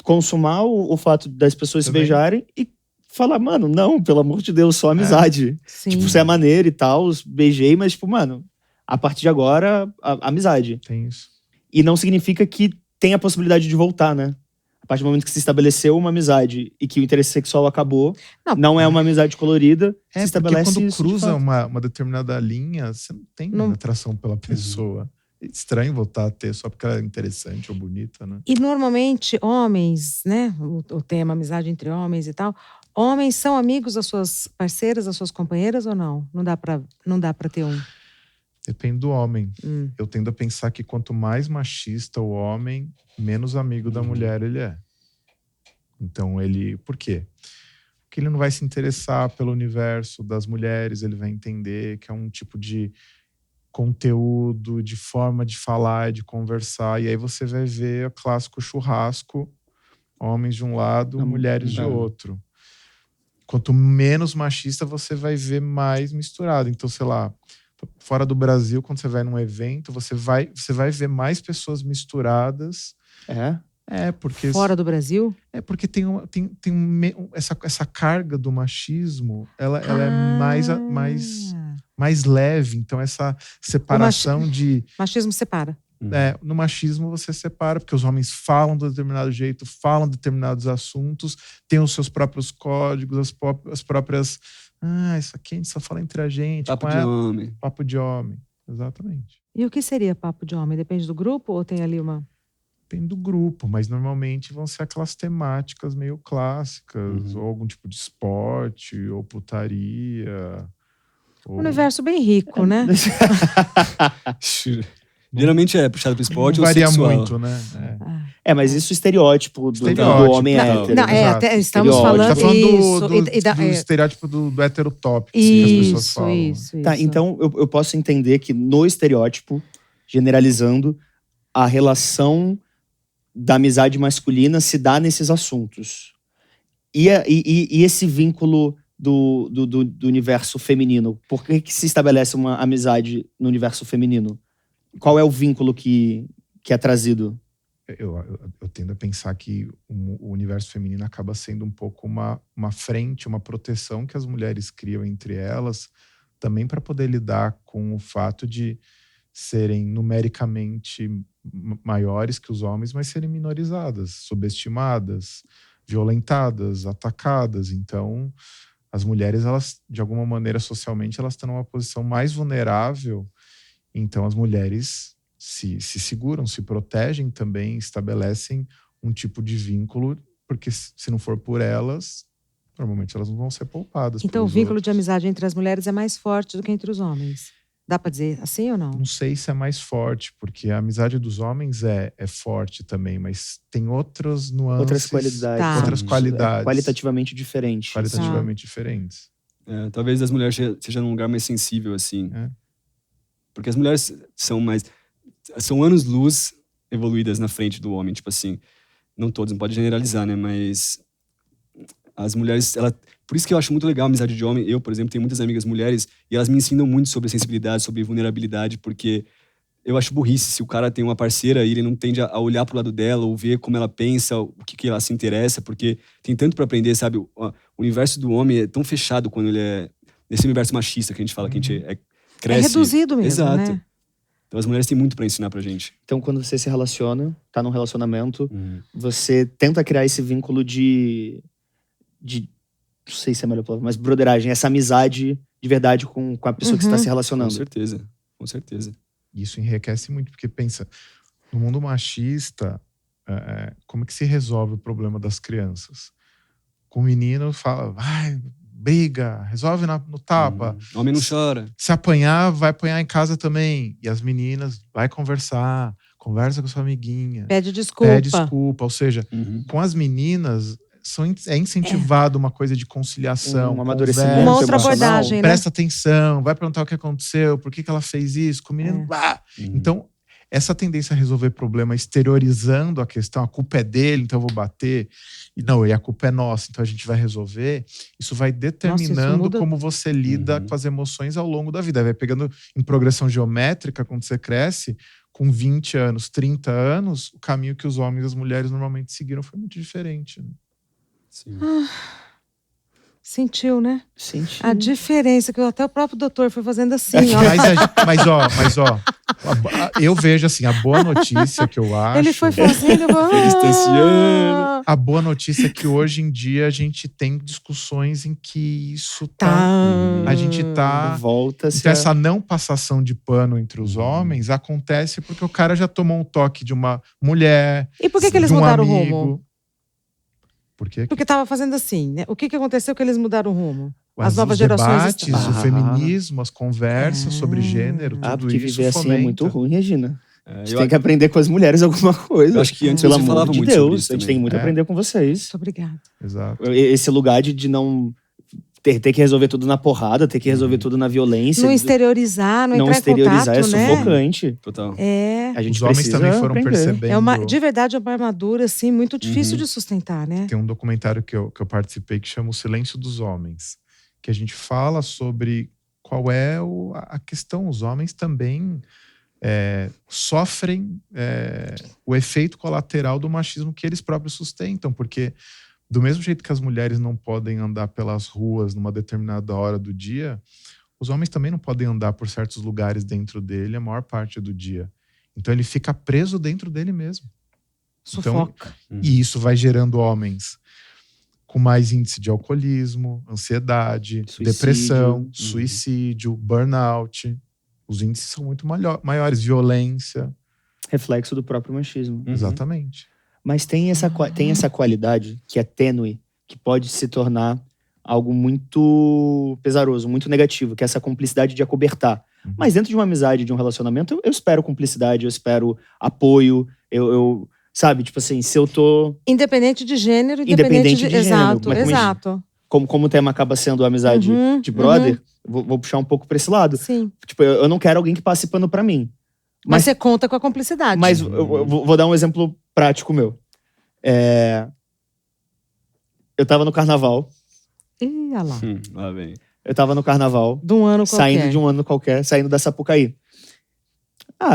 consumar o fato das pessoas se beijarem e falar, mano, não, pelo amor de Deus, só amizade. Tipo, você é maneiro e tal, beijei, mas tipo, mano, a partir de agora, amizade. Tem isso. E não significa que tem a possibilidade de voltar, né? A partir do momento que se estabeleceu uma amizade e que o interesse sexual acabou, não é uma amizade colorida, se estabelece porque quando isso, cruza uma determinada linha, você não tem atração pela pessoa. É estranho voltar a ter só porque ela é interessante ou bonita, né? E normalmente homens, né? O tema amizade entre homens e tal, homens são amigos das suas parceiras, das suas companheiras ou não? Não dá pra ter um. Depende do homem. Eu tendo a pensar que quanto mais machista o homem, menos amigo da mulher ele é. Então por quê? Porque ele não vai se interessar pelo universo das mulheres, ele vai entender que é um tipo de conteúdo, de forma de falar, de conversar, e aí você vai ver o clássico churrasco, homens de um lado, mulheres de outro. Quanto menos machista, você vai ver mais misturado. Então, sei lá, fora do Brasil, quando você vai num evento, você vai ver mais pessoas misturadas. Porque... Fora do Brasil? Porque tem essa carga do machismo, ela é mais leve. Então, essa separação de... Machismo separa. No machismo você separa, porque os homens falam de determinado jeito, falam de determinados assuntos, têm os seus próprios códigos, as próprias... isso aqui a gente só fala entre a gente. Papo de homem. Papo de homem, exatamente. E o que seria papo de homem? Depende do grupo ou tem ali uma... Depende do grupo, mas normalmente vão ser aquelas temáticas meio clássicas, ou algum tipo de esporte, ou putaria. Um universo bem rico, né? Geralmente é puxado pro esporte ou varia sexual. Muito, né? Mas isso é estereótipo do homem hétero. Até estamos falando do estereótipo do heterotópico que as pessoas falam. Isso. Tá, então eu posso entender que no estereótipo, generalizando, a relação da amizade masculina se dá nesses assuntos. E esse vínculo do universo feminino? Por que se estabelece uma amizade no universo feminino? Qual é o vínculo que é trazido? Eu tendo a pensar que o universo feminino acaba sendo um pouco uma frente, uma proteção que as mulheres criam entre elas, também para poder lidar com o fato de serem numericamente maiores que os homens, mas serem minorizadas, subestimadas, violentadas, atacadas. Então, as mulheres, elas, de alguma maneira, socialmente, elas estão numa posição mais vulnerável Então as mulheres se seguram, se protegem também, estabelecem um tipo de vínculo, porque se não for por elas, normalmente elas não vão ser poupadas. Então o pelos vínculo outros. de amizade entre as mulheres é mais forte do que entre os homens. Dá pra dizer assim ou não? Não sei se é mais forte, porque a amizade dos homens é forte também, mas tem outras nuances. Outras qualidades. Tá. Outras É qualidades. qualitativamente diferentes. Qualitativamente diferentes. Talvez as mulheres seja num lugar mais sensível, assim. É. Porque as mulheres são anos-luz evoluídas na frente do homem, tipo assim. Não todos, não pode generalizar, né? Mas as mulheres, por isso que eu acho muito legal a amizade de homem. Eu, por exemplo, tenho muitas amigas mulheres e elas me ensinam muito sobre sensibilidade, sobre vulnerabilidade, porque eu acho burrice se o cara tem uma parceira e ele não tende a olhar pro lado dela ou ver como ela pensa, o que ela se interessa, porque tem tanto pra aprender, sabe? O universo do homem é tão fechado quando ele é nesse universo machista que a gente fala, que a gente cresce. É reduzido mesmo, Exato. né? Então as mulheres têm muito pra ensinar pra gente. Então, quando você se relaciona, tá num relacionamento, você tenta criar esse vínculo de não sei se é a melhor palavra, mas broderagem, essa amizade de verdade com a pessoa que você está se Com relacionando. certeza, com certeza. Isso enriquece muito, porque pensa, no mundo machista, como é que se resolve o problema das crianças? Com o menino fala, vai, briga, resolve no tapa. Homem não chora. Se apanhar, vai apanhar em casa também. E as meninas, vai conversar, conversa com sua amiguinha. Pede desculpa. Pede desculpa. Ou seja, com as meninas, é incentivado uma coisa de conciliação, Um amadurecimento Uma outra emocional. abordagem, né? presta atenção, vai perguntar o que aconteceu, por que ela fez isso, com o menino. Então, essa tendência a resolver problema exteriorizando a questão, a culpa é dele, então eu vou bater. E a culpa é nossa, então a gente vai resolver. Isso vai determinando muda. como você lida com as emoções ao longo da vida. Vai pegando em progressão geométrica, quando você cresce, com 20 anos, 30 anos, o caminho que os homens e as mulheres normalmente seguiram foi muito diferente. Né? Sim. Sentiu, né? Senti. A diferença, que até o próprio doutor foi fazendo assim, ó. Mas eu vejo assim, a boa notícia que eu acho. Ele foi fazendo. distanciando. A boa notícia é que hoje em dia a gente tem discussões em que isso a gente tá. Volta-se Então, essa não passação de pano entre os homens acontece porque o cara já tomou um toque de uma mulher. E por que eles de um mudaram o amigo. rumo? Por quê? Porque tava fazendo assim, né? O que aconteceu que eles mudaram o rumo? As novas gerações debates, estão... o feminismo, as conversas sobre gênero, tudo porque isso viver assim fomenta. é muito ruim, Regina. A gente Eu tem que aprender com as mulheres alguma coisa. Eu acho que antes Pelo você amor falava de muito sobre Deus, isso a gente também. tem muito a aprender com vocês. Muito obrigada. Exato. Esse lugar de não ter que resolver tudo na porrada, ter que resolver tudo na violência. Não exteriorizar, não entrar exteriorizar em contato, é né? sufocante. Total. A gente Os homens precisa também foram aprender. percebendo. De verdade, é uma armadura, assim, muito difícil de sustentar, né? Tem um documentário que eu participei que chama O Silêncio dos Homens, que a gente fala sobre qual é a questão. Os homens também sofrem o efeito colateral do machismo que eles próprios sustentam, porque do mesmo jeito que as mulheres não podem andar pelas ruas numa determinada hora do dia, os homens também não podem andar por certos lugares dentro dele a maior parte do dia. Então ele fica preso dentro dele mesmo. Sufoca. E isso vai gerando homens com mais índice de alcoolismo, ansiedade, Suicídio. depressão, suicídio, burnout. Os índices são muito maiores. Violência. Reflexo do próprio machismo. Exatamente. Mas tem essa qualidade que é tênue, que pode se tornar algo muito pesaroso, muito negativo, que é essa cumplicidade de acobertar. Mas dentro de uma amizade, de um relacionamento, eu espero cumplicidade, eu espero apoio, eu sabe, tipo assim, se eu tô... Independente de gênero, independente de gênero. Exato, Mas exato. Como o tema acaba sendo a amizade de brother, vou puxar um pouco pra esse lado. Sim. Tipo, eu não quero alguém que passe pano pra mim. Mas você conta com a cumplicidade. Mas eu vou dar um exemplo prático meu. Eu tava no carnaval. Ih, olha lá. Lá vem. Eu tava no carnaval. De um ano qualquer. Saindo de um ano qualquer, saindo da Sapucaí.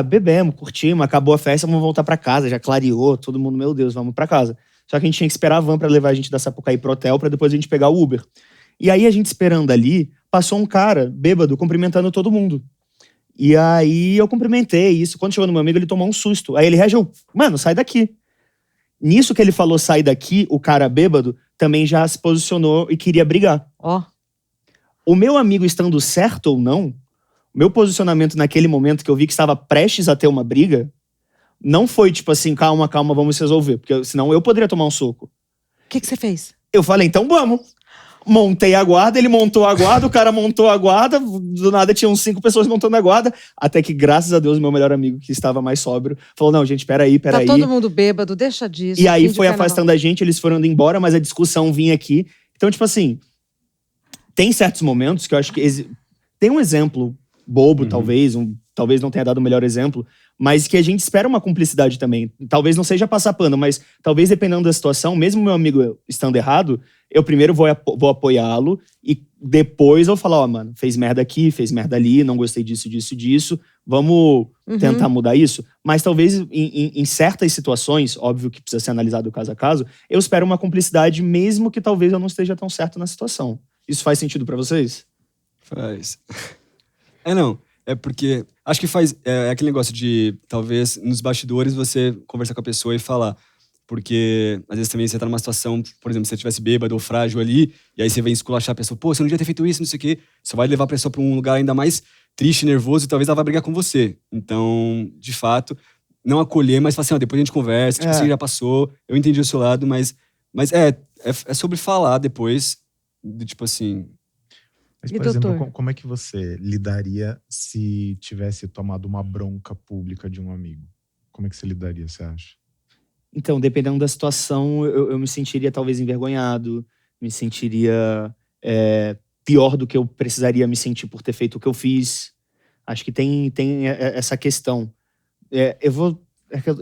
Bebemos, curtimos, acabou a festa, vamos voltar pra casa. Já clareou, todo mundo, meu Deus, vamos pra casa. Só que a gente tinha que esperar a van pra levar a gente da Sapucaí pro hotel, pra depois a gente pegar o Uber. E aí a gente esperando ali, passou um cara bêbado cumprimentando todo mundo. E aí eu cumprimentei isso. Quando chegou no meu amigo, ele tomou um susto. Aí ele reagiu, mano, sai daqui. Nisso que ele falou, sai daqui, o cara bêbado também já se posicionou e queria brigar. Ó. O meu amigo estando certo ou não, meu posicionamento naquele momento que eu vi que estava prestes a ter uma briga, não foi tipo assim, calma, vamos resolver. Porque senão eu poderia tomar um soco. O que você fez? Eu falei, então vamos. Montei a guarda, ele montou a guarda, o cara montou a guarda, do nada tinham 5 pessoas montando a guarda, até que, graças a Deus, meu melhor amigo, que estava mais sóbrio, falou, não, gente, peraí. Tá todo mundo bêbado, deixa disso. E aí fim de foi carnaval. afastando a gente, eles foram indo embora, mas a discussão vinha aqui. Então, tipo assim, tem certos momentos que eu acho que... Tem um exemplo bobo, talvez não tenha dado o melhor exemplo, mas que a gente espera uma cumplicidade também. Talvez não seja passar pano, mas talvez dependendo da situação, mesmo meu amigo estando errado, eu primeiro vou apoiá-lo e depois eu falar, mano, fez merda aqui, fez merda ali, não gostei disso, vamos tentar mudar isso. Mas talvez em certas situações, óbvio que precisa ser analisado caso a caso, eu espero uma cumplicidade mesmo que talvez eu não esteja tão certo na situação. Isso faz sentido pra vocês? Faz. Não. É porque acho que faz... É aquele negócio de, talvez, nos bastidores você conversar com a pessoa e falar. Porque, às vezes, também você tá numa situação, por exemplo, se você estivesse bêbado ou frágil ali, e aí você vem esculachar a pessoa, pô, você não devia ter feito isso, não sei o quê. Você vai levar a pessoa pra um lugar ainda mais triste, nervoso, e talvez ela vai brigar com você. Então, de fato, não acolher, mas falar assim, depois a gente conversa, tipo, assim, já passou, eu entendi o seu lado, mas é sobre falar depois, tipo assim... Mas, E, por exemplo, doutor? como é que você lidaria se tivesse tomado uma bronca pública de um amigo? Como é que você lidaria, você acha? Então, dependendo da situação, eu me sentiria talvez envergonhado, me sentiria pior do que eu precisaria me sentir por ter feito o que eu fiz. Acho que tem essa questão. Eu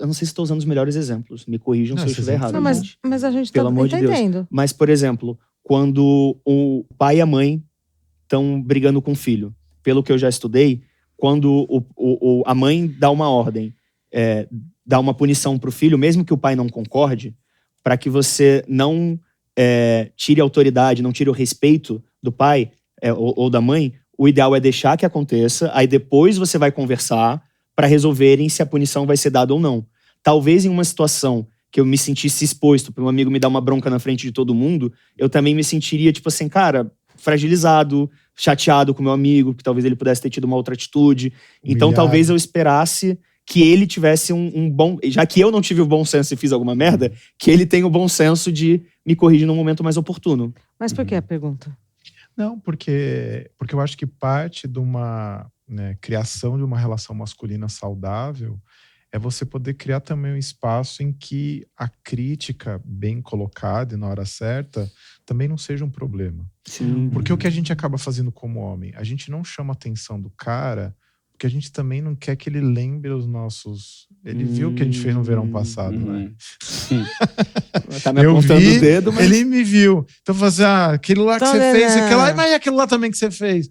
não sei se estou usando os melhores exemplos, me corrijam se eu estiver errado. Não, mas, gente. mas a gente Pelo tá amor de Deus. entendendo. Mas, por exemplo, quando o pai e a mãe estão brigando com o filho, pelo que eu já estudei, quando a mãe dá uma ordem, dá uma punição pro filho, mesmo que o pai não concorde, para que você não tire a autoridade, não tire o respeito do pai ou da mãe, o ideal é deixar que aconteça, aí depois você vai conversar para resolverem se a punição vai ser dada ou não. Talvez em uma situação que eu me sentisse exposto para um amigo me dar uma bronca na frente de todo mundo, eu também me sentiria, tipo assim, cara, fragilizado, chateado com meu amigo, que talvez ele pudesse ter tido uma outra atitude. Então talvez eu esperasse que ele tivesse um bom... Já que eu não tive o bom senso e fiz alguma merda, que ele tenha o bom senso de me corrigir num momento mais oportuno. Mas por que a pergunta? Não, porque eu acho que parte de uma criação de uma relação masculina saudável é você poder criar também um espaço em que a crítica bem colocada e na hora certa também não seja um problema. Sim. Porque o que a gente acaba fazendo como homem? A gente não chama a atenção do cara porque a gente também não quer que ele lembre os nossos... Ele viu o que a gente fez no verão passado, né? Tá me apontando o dedo, mas... Ele me viu. Então, fazer aquilo lá que você fez, mas e aquilo lá também que você fez?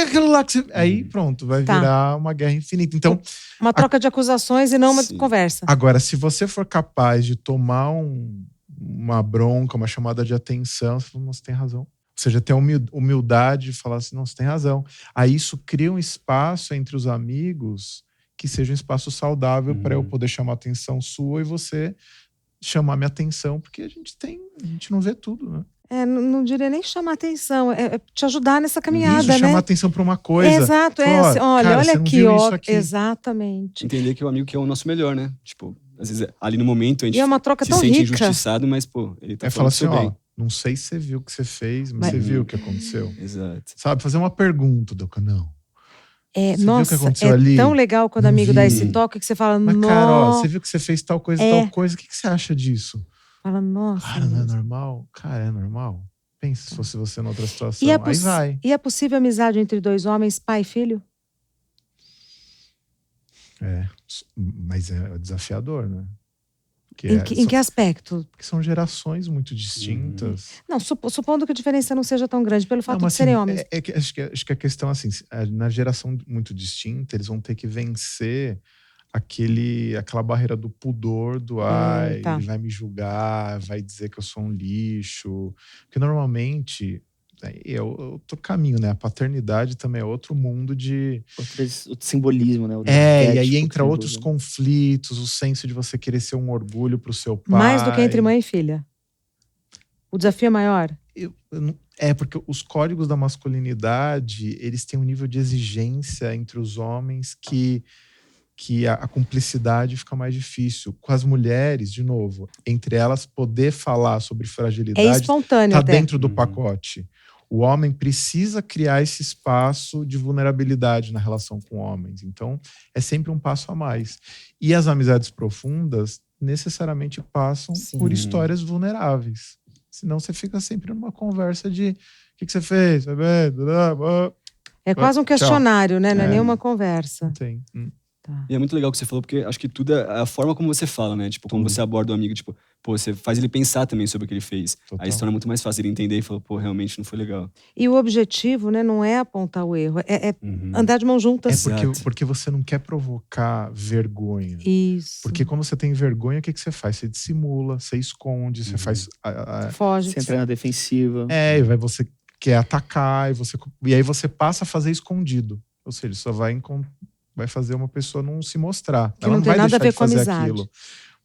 Aquilo lá que você... Aí, pronto, vai virar uma guerra infinita. Então, uma troca de acusações e não uma conversa. Agora, se você for capaz de tomar uma bronca, uma chamada de atenção, você fala, não, você tem razão. Ou seja, ter a humildade de falar assim, não, você tem razão. Aí isso cria um espaço entre os amigos que seja um espaço saudável para eu poder chamar a atenção sua e você chamar minha atenção, porque a gente não vê tudo, né? Não diria nem chamar atenção, é te ajudar nessa caminhada, isso, né? chamar atenção para uma coisa. Exato, olha aqui, exatamente. Entender que o amigo quer o nosso melhor, né? Tipo, às vezes ali no momento a gente é uma troca se tão sente rica. injustiçado, mas pô, ele tá falando falando assim, bem. Não sei se você viu o que você fez, mas você viu o que aconteceu. Exato. Sabe, fazer uma pergunta, não. Nossa, viu o que aconteceu ali? Tão legal quando o amigo dá esse toque que você fala, mas, nossa. cara, você viu que você fez tal coisa, tal coisa, o que você acha disso? Fala, nossa. Cara, não é normal? Cara, é normal. Pensa se fosse você em outra situação. Aí vai. E é possível amizade entre dois homens, pai e filho? Mas é desafiador, né? Em que aspecto? Porque são gerações muito distintas. Não, supondo que a diferença não seja tão grande, pelo fato de serem homens. Acho que a questão, assim, na geração muito distinta, eles vão ter que vencer aquela barreira do pudor, ele vai me julgar, vai dizer que eu sou um lixo. Porque normalmente... É outro caminho, né? A paternidade também é outro mundo de... Outro simbolismo, né? E aí entra outros conflitos, o senso de você querer ser um orgulho pro seu pai. Mais do que entre mãe e filha. O desafio é maior? Porque os códigos da masculinidade, eles têm um nível de exigência entre os homens que a cumplicidade fica mais difícil. Com as mulheres, de novo, entre elas poder falar sobre É fragilidade espontâneo tá até. dentro do pacote. O homem precisa criar esse espaço de vulnerabilidade na relação com homens. Então, é sempre um passo a mais. E as amizades profundas necessariamente passam Sim. por histórias vulneráveis. Senão você fica sempre numa conversa de o que você fez? É quase um questionário, né? Não é É. nenhuma conversa. Não tem. Tá. E é muito legal o que você falou, porque acho que tudo é a forma como você fala, né? Tipo, como você aborda o amigo, tipo, pô, você faz ele pensar também sobre o que ele fez. Total. Aí se torna muito mais fácil ele entender e falar, pô, realmente não foi legal. E o objetivo, né, não é apontar o erro, é andar de mãos juntas. Porque você não quer provocar vergonha. Isso. Porque quando você tem vergonha, o que você faz? Você dissimula, você esconde, você faz... Foge. Você entra na defensiva. e vai você quer atacar, e aí você passa a fazer escondido. Ou seja, só vai fazer uma pessoa não se mostrar. Que não tem vai nada a deixar ver de com fazer amizade. aquilo.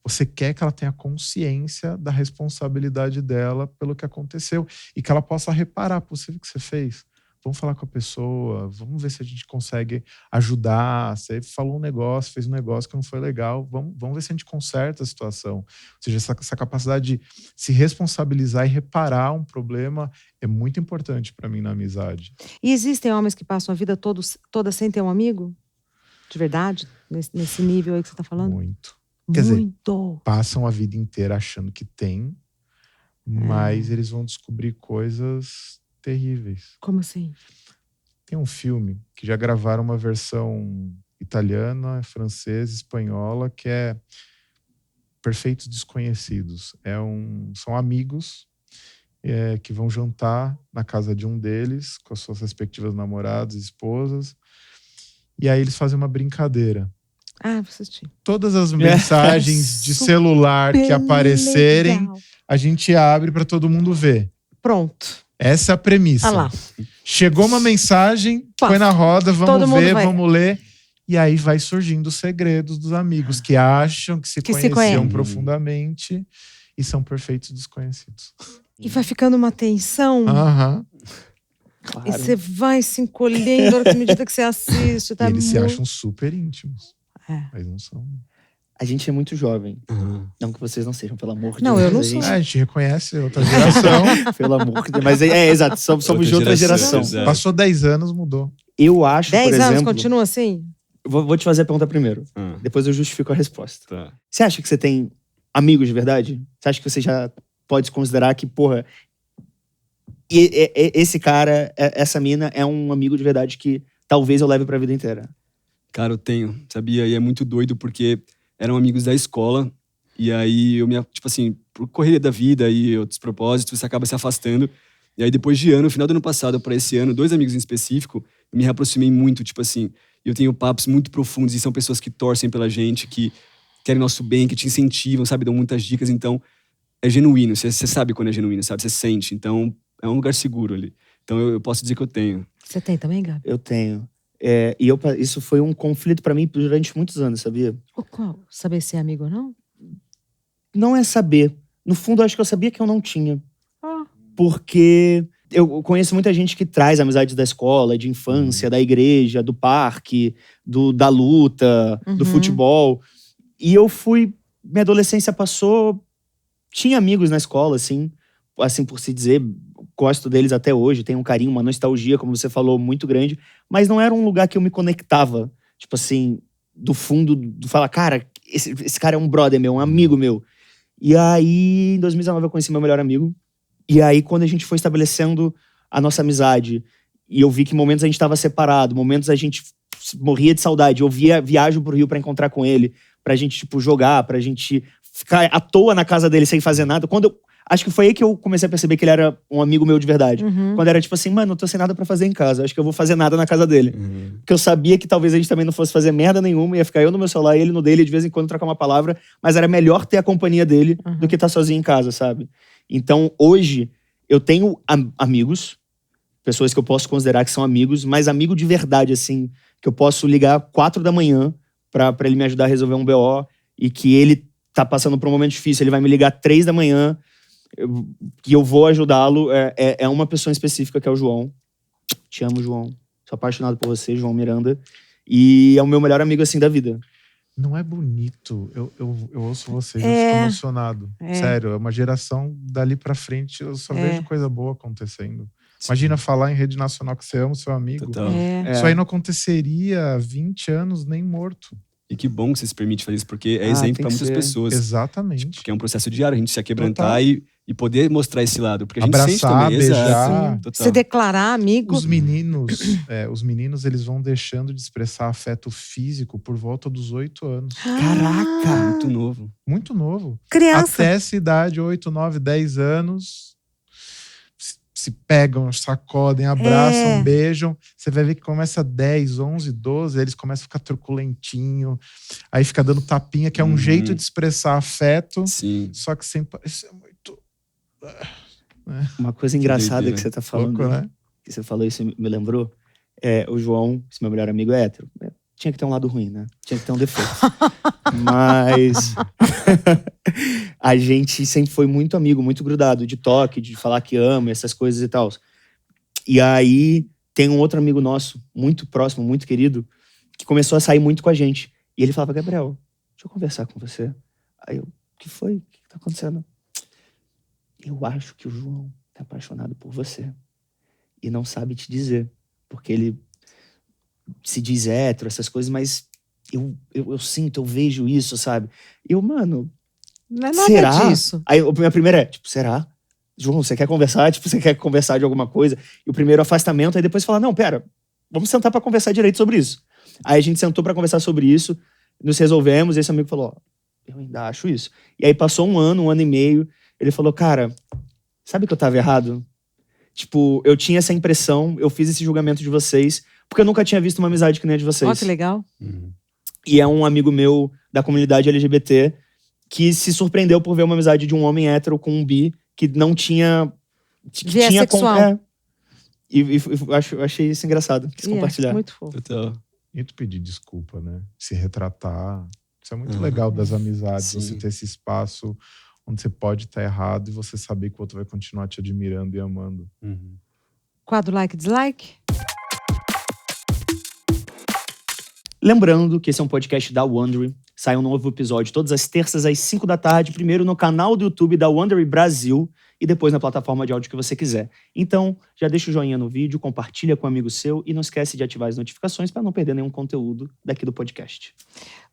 Você quer que ela tenha consciência da responsabilidade dela pelo que aconteceu. E que ela possa reparar, pô, você viu o que você fez? Vamos falar com a pessoa, vamos ver se a gente consegue ajudar. Você falou um negócio, fez um negócio que não foi legal. Vamos ver se a gente conserta a situação. Ou seja, essa capacidade de se responsabilizar e reparar um problema é muito importante para mim na amizade. E existem homens que passam a vida toda sem ter um amigo? De verdade? Nesse nível aí que você tá falando? Muito. Quer dizer, Muito. passam a vida inteira achando que tem, mas eles vão descobrir coisas terríveis. Como assim? Tem um filme que já gravaram uma versão italiana, francesa, espanhola, que é Perfeitos Desconhecidos. São amigos que vão jantar na casa de um deles, com as suas respectivas namoradas, esposas, e aí eles fazem uma brincadeira. Ah, vou assistir. Todas as mensagens de celular que aparecerem, Legal. a gente abre para todo mundo ver. Pronto. Essa é a premissa. Ah lá. Chegou uma mensagem, Pá. põe na roda, Todo vamos mundo ver, vai. vamos ler. E aí vai surgindo os segredos dos amigos que acham que se Que se conheciam conhecem. profundamente e são perfeitos desconhecidos. E vai ficando uma tensão. Aham. Claro. E você vai se encolhendo à medida que você assiste. Tá E eles se muito... acham super íntimos. É. Mas não são. A gente é muito jovem. Uhum. Não que vocês não sejam, pelo amor de Não, Deus. eu não a sou. gente- A gente reconhece outra geração. Pelo amor de Deus. Mas exato, somos de outra geração. Exato. Passou 10 anos, mudou. Eu acho, 10 por anos, exemplo... continua assim? Vou te fazer a pergunta primeiro. Depois eu justifico a resposta. Tá. Você acha que você tem amigos de verdade? Você acha que você já pode se considerar que, porra... esse cara, essa mina é um amigo de verdade que talvez eu leve pra vida inteira? Cara, eu tenho, sabia? E é muito doido porque eram amigos da escola. E aí tipo assim, por correria da vida e outros propósitos, você acaba se afastando. E aí depois de ano, no final do ano passado pra esse ano, 2 amigos em específico, eu me reaproximei muito, tipo assim, eu tenho papos muito profundos e são pessoas que torcem pela gente, que querem nosso bem, que te incentivam, sabe? Dão muitas dicas, então é genuíno, você sabe quando é genuíno, sabe? Você sente, então é um lugar seguro ali. Então eu posso dizer que eu tenho. Você tem também, Gabi? Eu tenho. Isso foi um conflito pra mim durante muitos anos, sabia? O qual? Saber se é amigo ou não? Não é saber. No fundo, eu acho que eu sabia que eu não tinha. Ah. Porque eu conheço muita gente que traz amizades da escola, de infância, da igreja, do parque, da luta, do futebol. E eu minha adolescência passou... Tinha amigos na escola, assim por se dizer, gosto deles até hoje, tenho um carinho, uma nostalgia, como você falou, muito grande, mas não era um lugar que eu me conectava, tipo assim, do fundo, falar, cara, esse cara é um brother meu, um amigo meu. E aí, em 2019, eu conheci meu melhor amigo, e aí, quando a gente foi estabelecendo a nossa amizade, e eu vi que momentos a gente estava separado, momentos a gente morria de saudade, eu viajo pro Rio pra encontrar com ele, pra gente, tipo, jogar, pra gente ficar à toa na casa dele sem fazer nada. Acho que foi aí que eu comecei a perceber que ele era um amigo meu de verdade. Quando era tipo assim, mano, eu tô sem nada pra fazer em casa. Acho que eu vou fazer nada na casa dele. Porque eu sabia que talvez a gente também não fosse fazer merda nenhuma. Ia ficar eu no meu celular e ele no dele. De vez em quando trocar uma palavra. Mas era melhor ter a companhia dele do que estar sozinho em casa, sabe? Então, hoje, eu tenho amigos. Pessoas que eu posso considerar que são amigos. Mas amigo de verdade, assim. Que eu posso ligar 4 da manhã pra ele me ajudar a resolver um BO. E que ele tá passando por um momento difícil. Ele vai me ligar 3 da manhã... que eu vou ajudá-lo é uma pessoa específica, que é o João. Te amo, João. Sou apaixonado por você, João Miranda. E é o meu melhor amigo, assim, da vida. Não é bonito. Eu ouço vocês, eu fico emocionado. Sério, é uma geração dali pra frente, eu só vejo coisa boa acontecendo. Imagina falar em rede nacional que você ama o seu amigo. Total. Isso aí não aconteceria há 20 anos nem morto. E que bom que você se permite fazer isso, porque é exemplo tem para que muitas ser. pessoas. Exatamente. Porque é um processo diário, a gente se aquebrantar Total. e poder mostrar esse lado. Porque a gente sente Abraçar, também. beijar. Exato. Total. Se declarar amigo. Os meninos, eles vão deixando de expressar afeto físico por volta dos 8 anos. Caraca! Muito novo. Muito novo. Criança. Até essa idade, 8, 9, 10 anos, se pegam, sacodem, abraçam, beijam. Você vai ver que começa 10, 11, 12, eles começam a ficar truculentinho. Aí fica dando tapinha, que é um jeito de expressar afeto. Sim. Só que sem... Isso é muito... Uma coisa engraçada doideira. que você tá falando, Louco, né? que você falou isso me lembrou, o João, esse meu melhor amigo, é hétero. Tinha que ter um lado ruim, né? Tinha que ter um defeito. Mas a gente sempre foi muito amigo, muito grudado, de toque, de falar que ama, essas coisas e tal. E aí tem um outro amigo nosso, muito próximo, muito querido, que começou a sair muito com a gente. E ele falava, Gabriel, deixa eu conversar com você. Aí eu, o que foi? O que tá acontecendo? Eu acho que o João tá apaixonado por você. E não sabe te dizer. Porque ele se diz hétero, essas coisas, mas eu sinto, eu vejo isso, sabe? E eu, mano, Não é nada será? disso. Aí a minha primeira será? João, você quer conversar? Tipo, você quer conversar de alguma coisa? E o primeiro afastamento, aí depois fala, não, pera, vamos sentar pra conversar direito sobre isso. Aí a gente sentou pra conversar sobre isso, nos resolvemos, e esse amigo falou, eu ainda acho isso. E aí passou um ano e meio, ele falou, cara, sabe que eu tava errado? Tipo, eu tinha essa impressão, eu fiz esse julgamento de vocês, porque eu nunca tinha visto uma amizade que nem a de vocês. Ó, que legal. E é um amigo meu da comunidade LGBT que se surpreendeu por ver uma amizade de um homem hétero com um bi que não tinha... Que Viés tinha sexual. E eu achei isso engraçado. Quis compartilhar. Muito fofo. Total. E tu pedir desculpa, né? Se retratar. Isso é muito legal das amizades. Sim. Você ter esse espaço onde você pode estar errado e você saber que o outro vai continuar te admirando e amando. Quadro like, dislike. Lembrando que esse é um podcast da Wondery. Sai um novo episódio todas as terças às 5 da tarde, primeiro no canal do YouTube da Wondery Brasil e depois na plataforma de áudio que você quiser. Então, já deixa o joinha no vídeo, compartilha com um amigo seu e não esquece de ativar as notificações para não perder nenhum conteúdo daqui do podcast.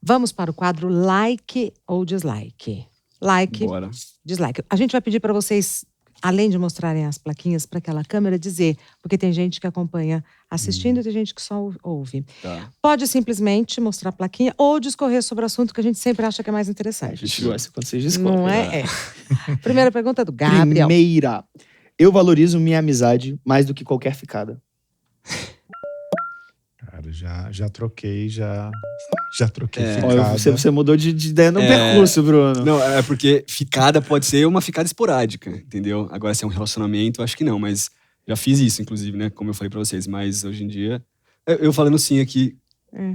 Vamos para o quadro like ou dislike. Like, Bora. dislike. A gente vai pedir para vocês, além de mostrarem as plaquinhas para aquela câmera, dizer, porque tem gente que acompanha assistindo e tem gente que só ouve. Tá. Pode simplesmente mostrar a plaquinha ou discorrer sobre o assunto que a gente sempre acha que é mais A interessante. gente gosta quando vocês discordam. Não é? Primeira pergunta do Gabriel. Primeira. Eu valorizo minha amizade mais do que qualquer ficada. Cara, já troquei, já troquei Ó, ficada. você mudou de ideia no percurso, Bruno. Não, é porque ficada pode ser uma ficada esporádica, entendeu? Agora, se é um relacionamento, acho que não, mas já fiz isso, inclusive, né? Como eu falei pra vocês, mas hoje em dia... Eu falando sim aqui,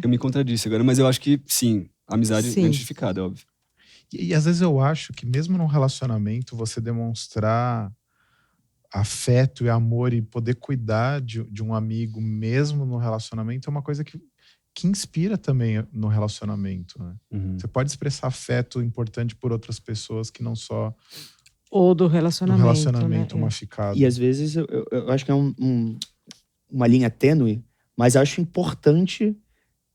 eu me contradisse agora, mas eu acho que sim, amizade Sim. antes de ficada, óbvio. E às vezes eu acho que mesmo num relacionamento, você demonstrar afeto e amor e poder cuidar de um amigo mesmo no relacionamento é uma coisa que inspira também no relacionamento, né? Você pode expressar afeto importante por outras pessoas que não só Ou do no relacionamento. relacionamento, né? uma ficada. E às vezes eu acho que é uma linha tênue, mas acho importante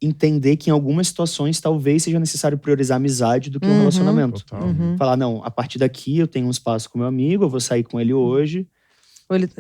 entender que em algumas situações talvez seja necessário priorizar a amizade do que um relacionamento. Total. Uhum. Falar, não, a partir daqui eu tenho um espaço com meu amigo, eu vou sair com ele hoje, Ou ele,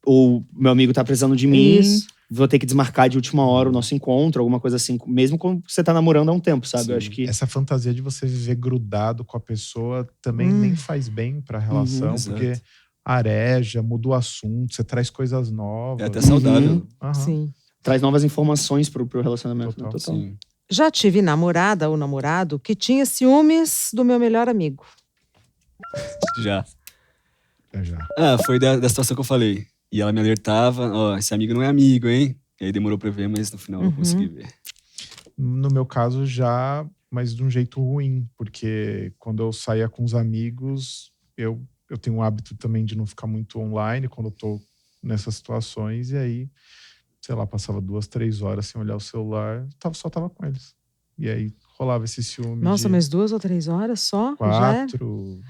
ou meu amigo tá precisando de mim, Isso. vou ter que desmarcar de última hora o nosso encontro, alguma coisa assim, mesmo quando você tá namorando há um tempo, sabe? Sim. Eu acho que Essa fantasia de você viver grudado com a pessoa também nem faz bem pra relação, exato. porque areja, muda o assunto, você traz coisas novas. É até saudável. Aham. Sim. traz novas informações pro relacionamento. Total. Né? Total. Sim. Já tive namorada ou namorado que tinha ciúmes do meu melhor amigo. Já. Já. Ah, foi da situação que eu falei. E ela me alertava, ó, esse amigo não é amigo, hein? E aí demorou pra eu ver, mas no final eu consegui ver. No meu caso, já, mas de um jeito ruim, porque quando eu saía com os amigos, eu eu tenho um hábito também de não ficar muito online quando eu tô nessas situações. E aí, sei lá, passava 2, 3 horas sem olhar o celular, só tava com eles. E aí rolava esse ciúme. Nossa, mas 2 ou 3 horas só? Já é? 4.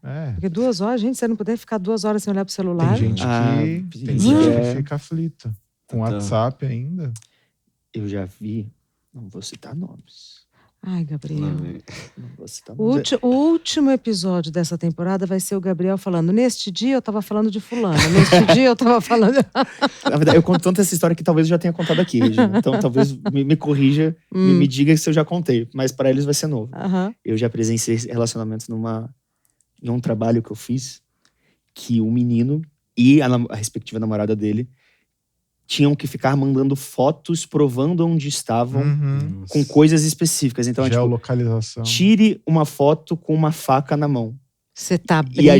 É. Porque 2 horas, gente, você não puder ficar 2 horas sem olhar pro celular. Tem gente tem que fica aflita. Com Total. WhatsApp ainda. Eu já vi, não vou citar nomes. Ai, Gabriel. Não vou citar O nomes. último episódio dessa temporada vai ser o Gabriel falando: neste dia eu tava falando de fulano, neste dia eu tava falando. Na verdade, eu conto tanto essa história que talvez eu já tenha contado aqui, Regina. Então talvez me corrija, me diga se eu já contei. Mas para eles vai ser novo. Aham. Eu já presenciei relacionamentos em um trabalho que eu fiz, que o menino e a respectiva namorada dele tinham que ficar mandando fotos provando onde estavam Uhum. com coisas específicas. Então, é tipo, Geolocalização. tire uma foto com uma faca na mão. Você tá E a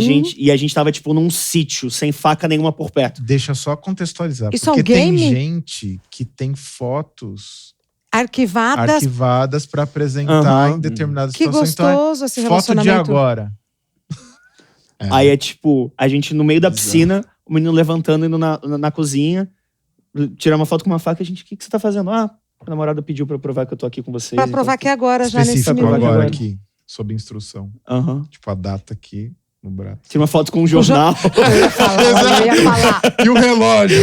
gente tava, tipo, num sítio, sem faca nenhuma por perto. Deixa eu só contextualizar. Isso é um porque tem game? gente que tem fotos arquivadas. arquivadas para apresentar Aham. em determinadas Que situações. Então, gostoso esse foto de relacionamento. agora. É. Aí é tipo, a gente no meio da Exato. piscina, o menino levantando, indo na cozinha, tirar uma foto com uma faca, a gente, o que você tá fazendo? Ah, a namorada pediu pra eu provar que eu tô aqui com vocês. Pra provar que é agora, já nesse Específico minuto. minuto. agora Agora. aqui, sob instrução. Aham. Tipo, a data aqui no braço. Tira uma foto com um jornal. Eu ia falar. E o relógio?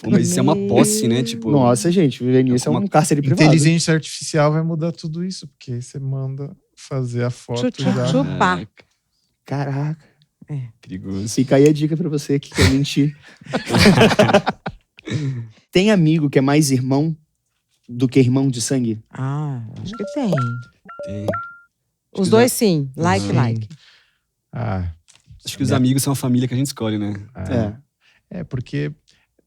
Pô, mas isso é uma posse, né? Tipo, Nossa, gente, viver nisso é um cárcere privado. Inteligência artificial vai mudar tudo isso, porque aí você manda fazer a foto Tchu, tchu, já. tchu. Pá. Caraca. perigoso. Fica aí a dica pra você que quer mentir. Tem amigo que é mais irmão do que irmão de sangue? Acho que tem. Tem. Os dois sim. Like, Sim. like. Ah, Acho que os amigos são a família que a gente escolhe, né? porque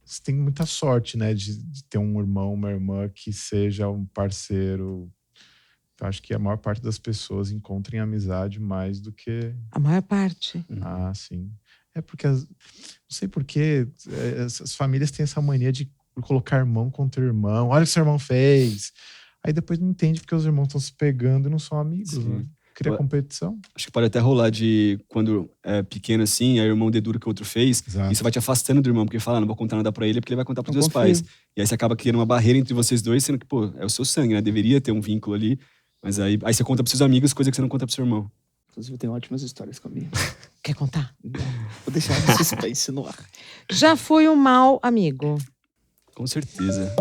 você tem muita sorte, né, de ter um irmão, uma irmã que seja um parceiro. Eu acho que a maior parte das pessoas encontrem amizade mais do que. A maior parte. Ah, sim. É porque, não sei porquê, as famílias têm essa mania de colocar irmão contra irmão. Olha o que seu irmão fez. Aí depois não entende porque os irmãos estão se pegando e não são amigos, Sim. né? Cria competição. Acho que pode até rolar de quando é pequeno assim, aí o irmão dedura o que o outro fez, Exato. e você vai te afastando do irmão, porque fala, não vou contar nada pra ele, porque ele vai contar pros Não seus confio. pais. E aí você acaba criando uma barreira entre vocês dois, sendo que, pô, é o seu sangue, né? Deveria ter um vínculo ali. Mas aí você conta pros seus amigos, coisa que você não conta pro seu irmão. Inclusive, tem ótimas histórias comigo. Quer contar? Vou deixar no suspense no ar. Já fui um mau amigo. Com certeza.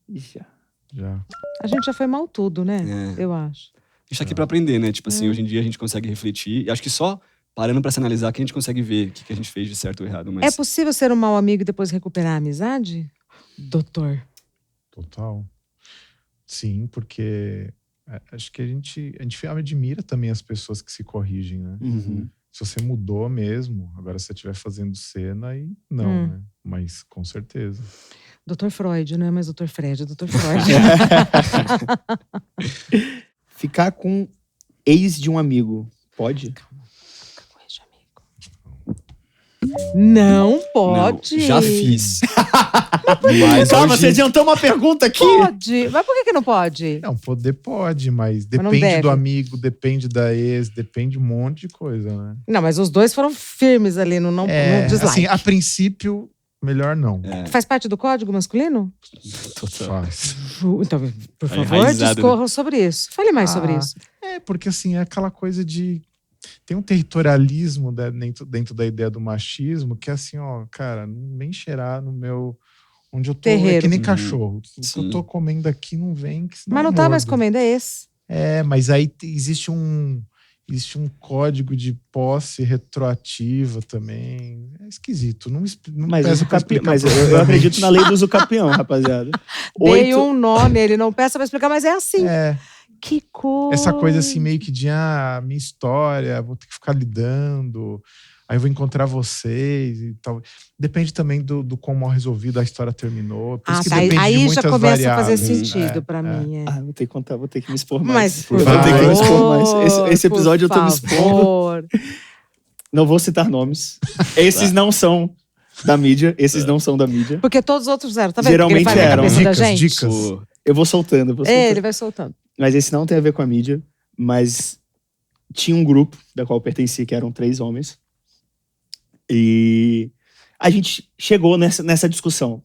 Já. Já. A gente já foi mal tudo, né? É. Eu acho. A gente tá aqui pra aprender, né? Tipo assim, hoje em dia a gente consegue refletir. E acho que só parando pra se analisar que a gente consegue ver o que a gente fez de certo ou errado. Mas É possível ser um mau amigo e depois recuperar a amizade? Doutor. Total. Sim, porque acho que a gente admira também as pessoas que se corrigem, né? Uhum. Se você mudou mesmo, agora se você estiver fazendo cena, aí não, né? Mas com certeza. Doutor Freud, não é mais doutor Fred, é doutor Freud. Ficar com ex de um amigo, pode? Não pode. Não, já fiz. Mas Calma, hoje... você adiantou uma pergunta aqui. Pode. Mas por que não pode? Não, poder pode, mas não depende deve. do amigo, depende da ex, depende de um monte de coisa, né? Não, mas os dois foram firmes ali no dislike. assim, a princípio, melhor não. Faz parte do código masculino? Total. Faz. Então, por Tá favor, enraizado, discorra sobre isso. Fale mais sobre Ah, isso. Porque assim, é aquela coisa de... Tem um territorialismo dentro da ideia do machismo que é assim, ó, cara, não vem cheirar no meu... Onde eu tô, é Terreiro. que nem cachorro. O que Sim. eu tô comendo aqui não vem, que senão Mas não eu tá mais mordo. comendo, é esse. Mas aí existe um código de posse retroativa também. É esquisito. Não Mas, peça pra explicar eu profundamente. acredito na lei do usucapião, rapaziada. Dei um nó nele, não peça pra explicar, mas é assim. Que coisa. Essa coisa assim, meio que de minha história, vou ter que ficar lidando, aí eu vou encontrar vocês e tal. Depende também do quão mal resolvido a história terminou. Por isso que tá. depende de Aí já muitas começa a fazer variáveis. sentido pra mim. Vou ter que contar, vou ter que me expor mais. Mas, por Vou ter que me expor favor, mais. Esse episódio eu tô me por expondo. favor. Não vou citar nomes. Esses não são da mídia. Esses não são da mídia. Porque todos os outros eram, tá vendo? Geralmente Porque ele faz na eram. cabeça da Dicas, gente. dicas. Pô, Eu vou soltando. Ele vai soltando. Mas esse não tem a ver com a mídia. Mas tinha um grupo da qual eu pertencia, que eram 3 homens. E a gente chegou nessa discussão.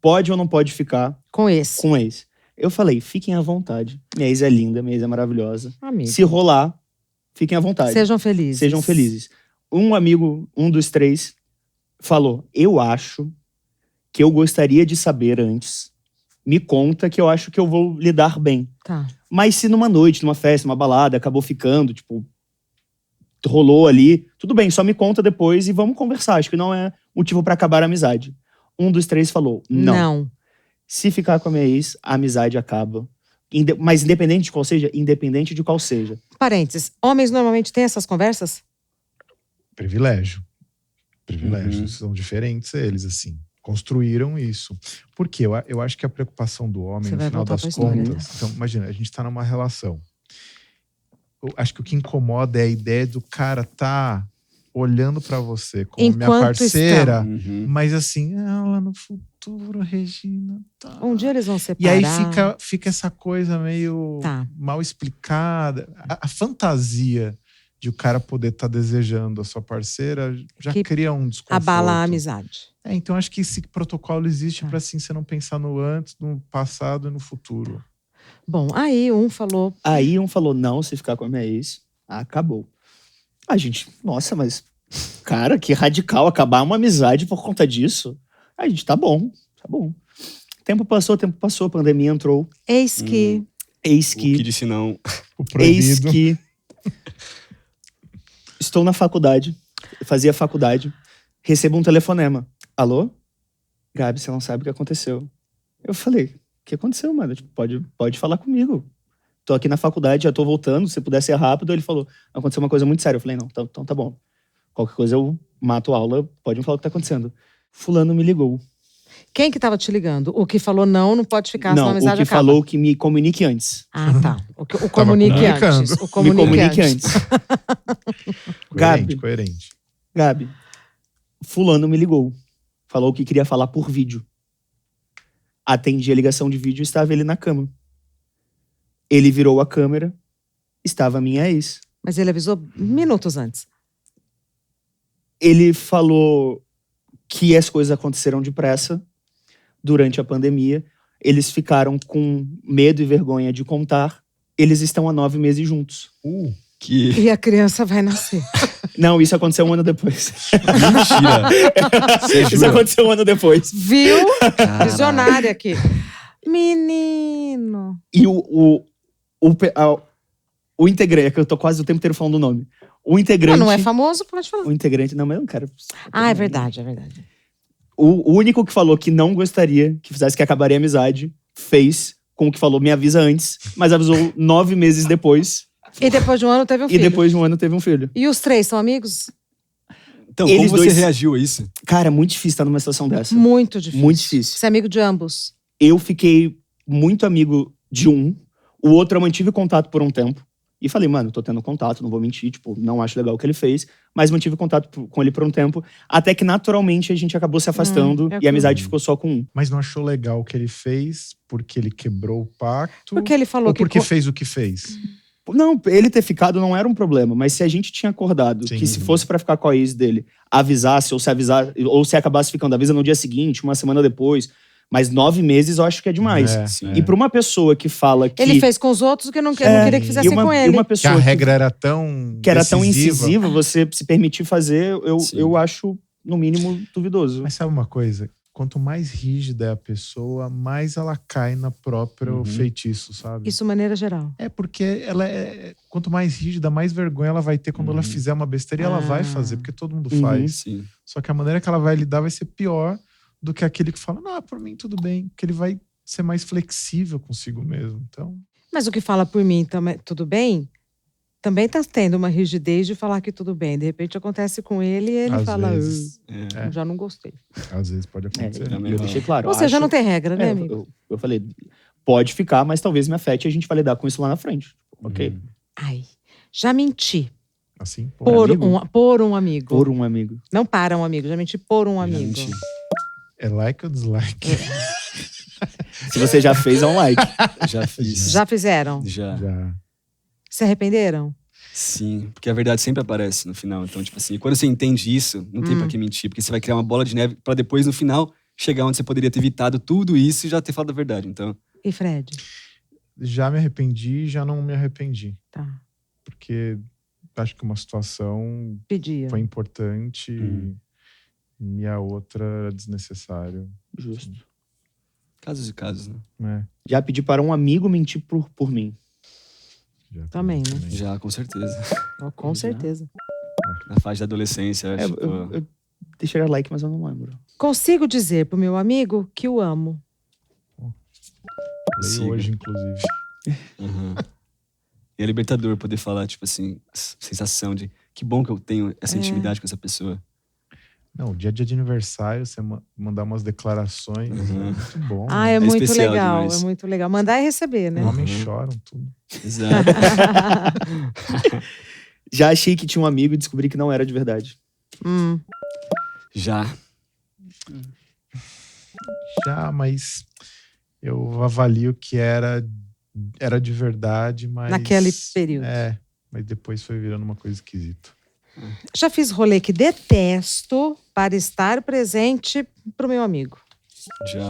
Pode ou não pode ficar Com esse. com ex? Eu falei, fiquem à vontade. Minha ex é linda, minha ex é maravilhosa. Amigo. Se rolar, fiquem à vontade. Sejam felizes. Sejam felizes. Um amigo, um dos 3, falou, eu acho que eu gostaria de saber antes. Me conta que eu acho que eu vou lidar bem. Tá. Mas se numa noite, numa festa, numa balada, acabou ficando, tipo, rolou ali, tudo bem, só me conta depois e vamos conversar. Acho que não é motivo pra acabar a amizade. Um dos 3 falou, não. Se ficar com a minha ex, a amizade acaba. Mas independente de qual seja, independente de qual seja. Parênteses. Homens normalmente têm essas conversas? Privilégio. São diferentes eles, assim. Construíram isso. Por quê? Eu acho que a preocupação do homem, Você no vai final voltar das pra história, contas... Então, imagina, a gente tá numa relação. Eu acho que o que incomoda é a ideia do cara tá olhando pra você como minha Enquanto parceira, Uhum. mas assim, lá no futuro, Regina, tá. Um dia eles vão E separar. aí fica essa coisa meio Tá. mal explicada. A fantasia de o cara poder estar desejando a sua parceira já Que cria um desconforto. Abala a amizade. Então acho que esse protocolo existe Tá. pra assim, você não pensar no antes, no passado e no futuro. Bom, aí um falou... Aí um falou, não, se ficar com a minha ex, acabou. A gente, nossa, mas... Cara, que radical, acabar uma amizade por conta disso. A gente, tá bom. Tempo passou, pandemia entrou. Eis que... Eis O que que... disse não. O Eis proibido. que... Estou na faculdade, fazia faculdade, recebo um telefonema. Alô? Gabi, você não sabe o que aconteceu. Eu falei, o que aconteceu, mano? Tipo, pode falar comigo. Tô aqui na faculdade, já tô voltando, se puder ser rápido. Ele falou, aconteceu uma coisa muito séria. Eu falei, não, então tá bom. Qualquer coisa eu mato a aula, pode me falar o que tá acontecendo. Fulano me ligou. Quem que tava te ligando? O que falou não pode ficar, senão a Não, amizade o que acaba. falou que me comunique antes. Ah, tá. O comunique comunicando. antes. O Me comunique comunique antes. Gabi. Coerente. Gabi, fulano me ligou. Falou que queria falar por vídeo. Atendi a ligação de vídeo e estava ele na cama. Ele virou a câmera, estava minha ex. Mas ele avisou minutos antes. Ele falou que as coisas aconteceram depressa durante a pandemia. Eles ficaram com medo e vergonha de contar. Eles estão há 9 meses juntos. Que E a criança vai nascer. Não, isso aconteceu um ano depois. mentira. Você Isso jura? aconteceu um ano depois. Viu? Caralho. Visionária aqui. Menino. E o integrante, é que eu tô quase o tempo inteiro falando o nome. O integrante... Não é famoso? Pode falar. O integrante... Não, mas eu não quero... Ah, é verdade. O único que falou que não gostaria que fizesse que acabaria a amizade, fez com o que falou, me avisa antes, mas avisou 9 meses depois. E depois de um ano teve um filho. E depois de um ano teve um filho. E os 3 são amigos? Então, Eles como você dois- reagiu a isso? Cara, é muito difícil estar numa situação dessa. Muito difícil. Muito difícil. Você é amigo de ambos. Eu fiquei muito amigo de um, o outro eu mantive contato por um tempo. E falei, mano, tô tendo contato, não vou mentir, tipo, não acho legal o que ele fez, mas mantive contato com ele por um tempo, até que naturalmente a gente acabou se afastando é e a amizade ficou só com um. Mas não achou legal o que ele fez porque ele quebrou o pacto? Porque ele falou ou que... porque fez o que fez? Não, ele ter ficado não era um problema, mas se a gente tinha acordado Sim. que se fosse pra ficar com a ex dele, avisasse ou se acabasse ficando, avisa no dia seguinte, uma semana depois, mas 9 meses eu acho que é demais. Sim. E pra uma pessoa que fala que... Ele fez com os outros o que não queria que fizessem com e ele. uma Que pessoa a regra era tão que era tão decisiva. incisiva, você se permitir fazer, Sim. eu acho, no mínimo, duvidoso. Mas sabe uma coisa? Quanto mais rígida é a pessoa, mais ela cai na própria feitiço, sabe? Isso de maneira geral. É porque quanto mais rígida, mais vergonha ela vai ter quando ela fizer uma besteira e ela vai fazer, porque todo mundo faz. Sim. Só que a maneira que ela vai lidar vai ser pior do que aquele que fala, não, por mim tudo bem, que ele vai ser mais flexível consigo mesmo. Então, Mas o que fala por mim também, tudo bem, também tá tendo uma rigidez de falar que tudo bem. De repente acontece com ele e ele Às fala, vezes. já não gostei. às vezes pode acontecer. E eu deixei claro. Ou seja, acho- não tem regra, né, amigo? Eu falei, pode ficar, mas talvez me afete e a gente vai lidar com isso lá na frente. Ok? Ai, já menti Assim, pô. por amigo? um amigo. Por um amigo. Não para um amigo, já menti por um amigo. Gente, É like ou dislike? Se você já fez, é um like. já fiz. Já fizeram? Já. Já. Se arrependeram? Sim, porque a verdade sempre aparece no final. Então, tipo assim, quando você entende isso, não tem pra que mentir. Porque você vai criar uma bola de neve pra depois, no final, chegar onde você poderia ter evitado tudo isso e já ter falado a verdade. Então, E Fred? Já me arrependi e já não me arrependi. Tá. Porque acho que uma situação Pedia. foi importante Uhum. e a outra era desnecessário. Justo. casos e casos, né? Né? Já pedi para um amigo mentir por mim. Já Também, né? Já, com certeza. Oh, com Já. certeza. Na fase da adolescência, É, tipo... eu deixaria like, mas eu não lembro. Consigo dizer pro meu amigo que o amo. Leio Sigo. hoje, inclusive. Uhum. E é libertador poder falar, tipo assim, sensação de que bom que eu tenho essa intimidade com essa pessoa. Não, dia de aniversário, você mandar umas declarações, Uhum. é muito bom. Ah, né? é muito especial legal, demais. é muito legal. Mandar e receber, né? Homens Uhum. choram tudo. Exato. Já achei que tinha um amigo e descobri que não era de verdade. Já. Já, mas eu avalio que era de verdade, mas... Naquele período. É, mas depois foi virando uma coisa esquisita. Já fiz rolê que detesto para estar presente pro meu amigo. Já.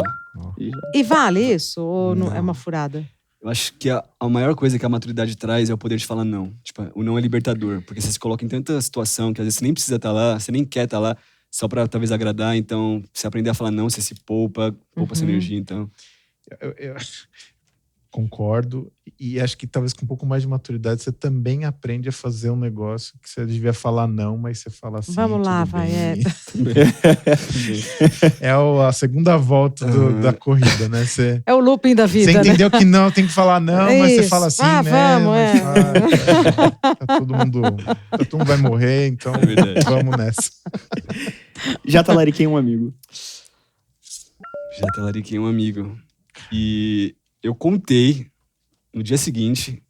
E vale isso? Ou não, é Não. uma furada? Eu acho que a maior coisa que a maturidade traz é o poder de falar não. Tipo, o não é libertador. Porque você se coloca em tanta situação que às vezes você nem precisa estar lá, você nem quer estar lá, só pra talvez agradar. Então, se aprender a falar não, você se poupa sua energia. Então, Eu concordo. E acho que talvez com um pouco mais de maturidade você também aprende a fazer um negócio que você devia falar não, mas você fala assim. Vamos lá, tudo vai. bem. É, É a segunda volta da corrida, né? Você é o looping da vida, você né? entendeu que não, tem que falar não, É mas você isso. fala assim, Ah, né? vamos, mas é. todo mundo vai morrer, então verdade. vamos nessa. Já talariquei um amigo. já talariquei um amigo. E eu contei no dia seguinte,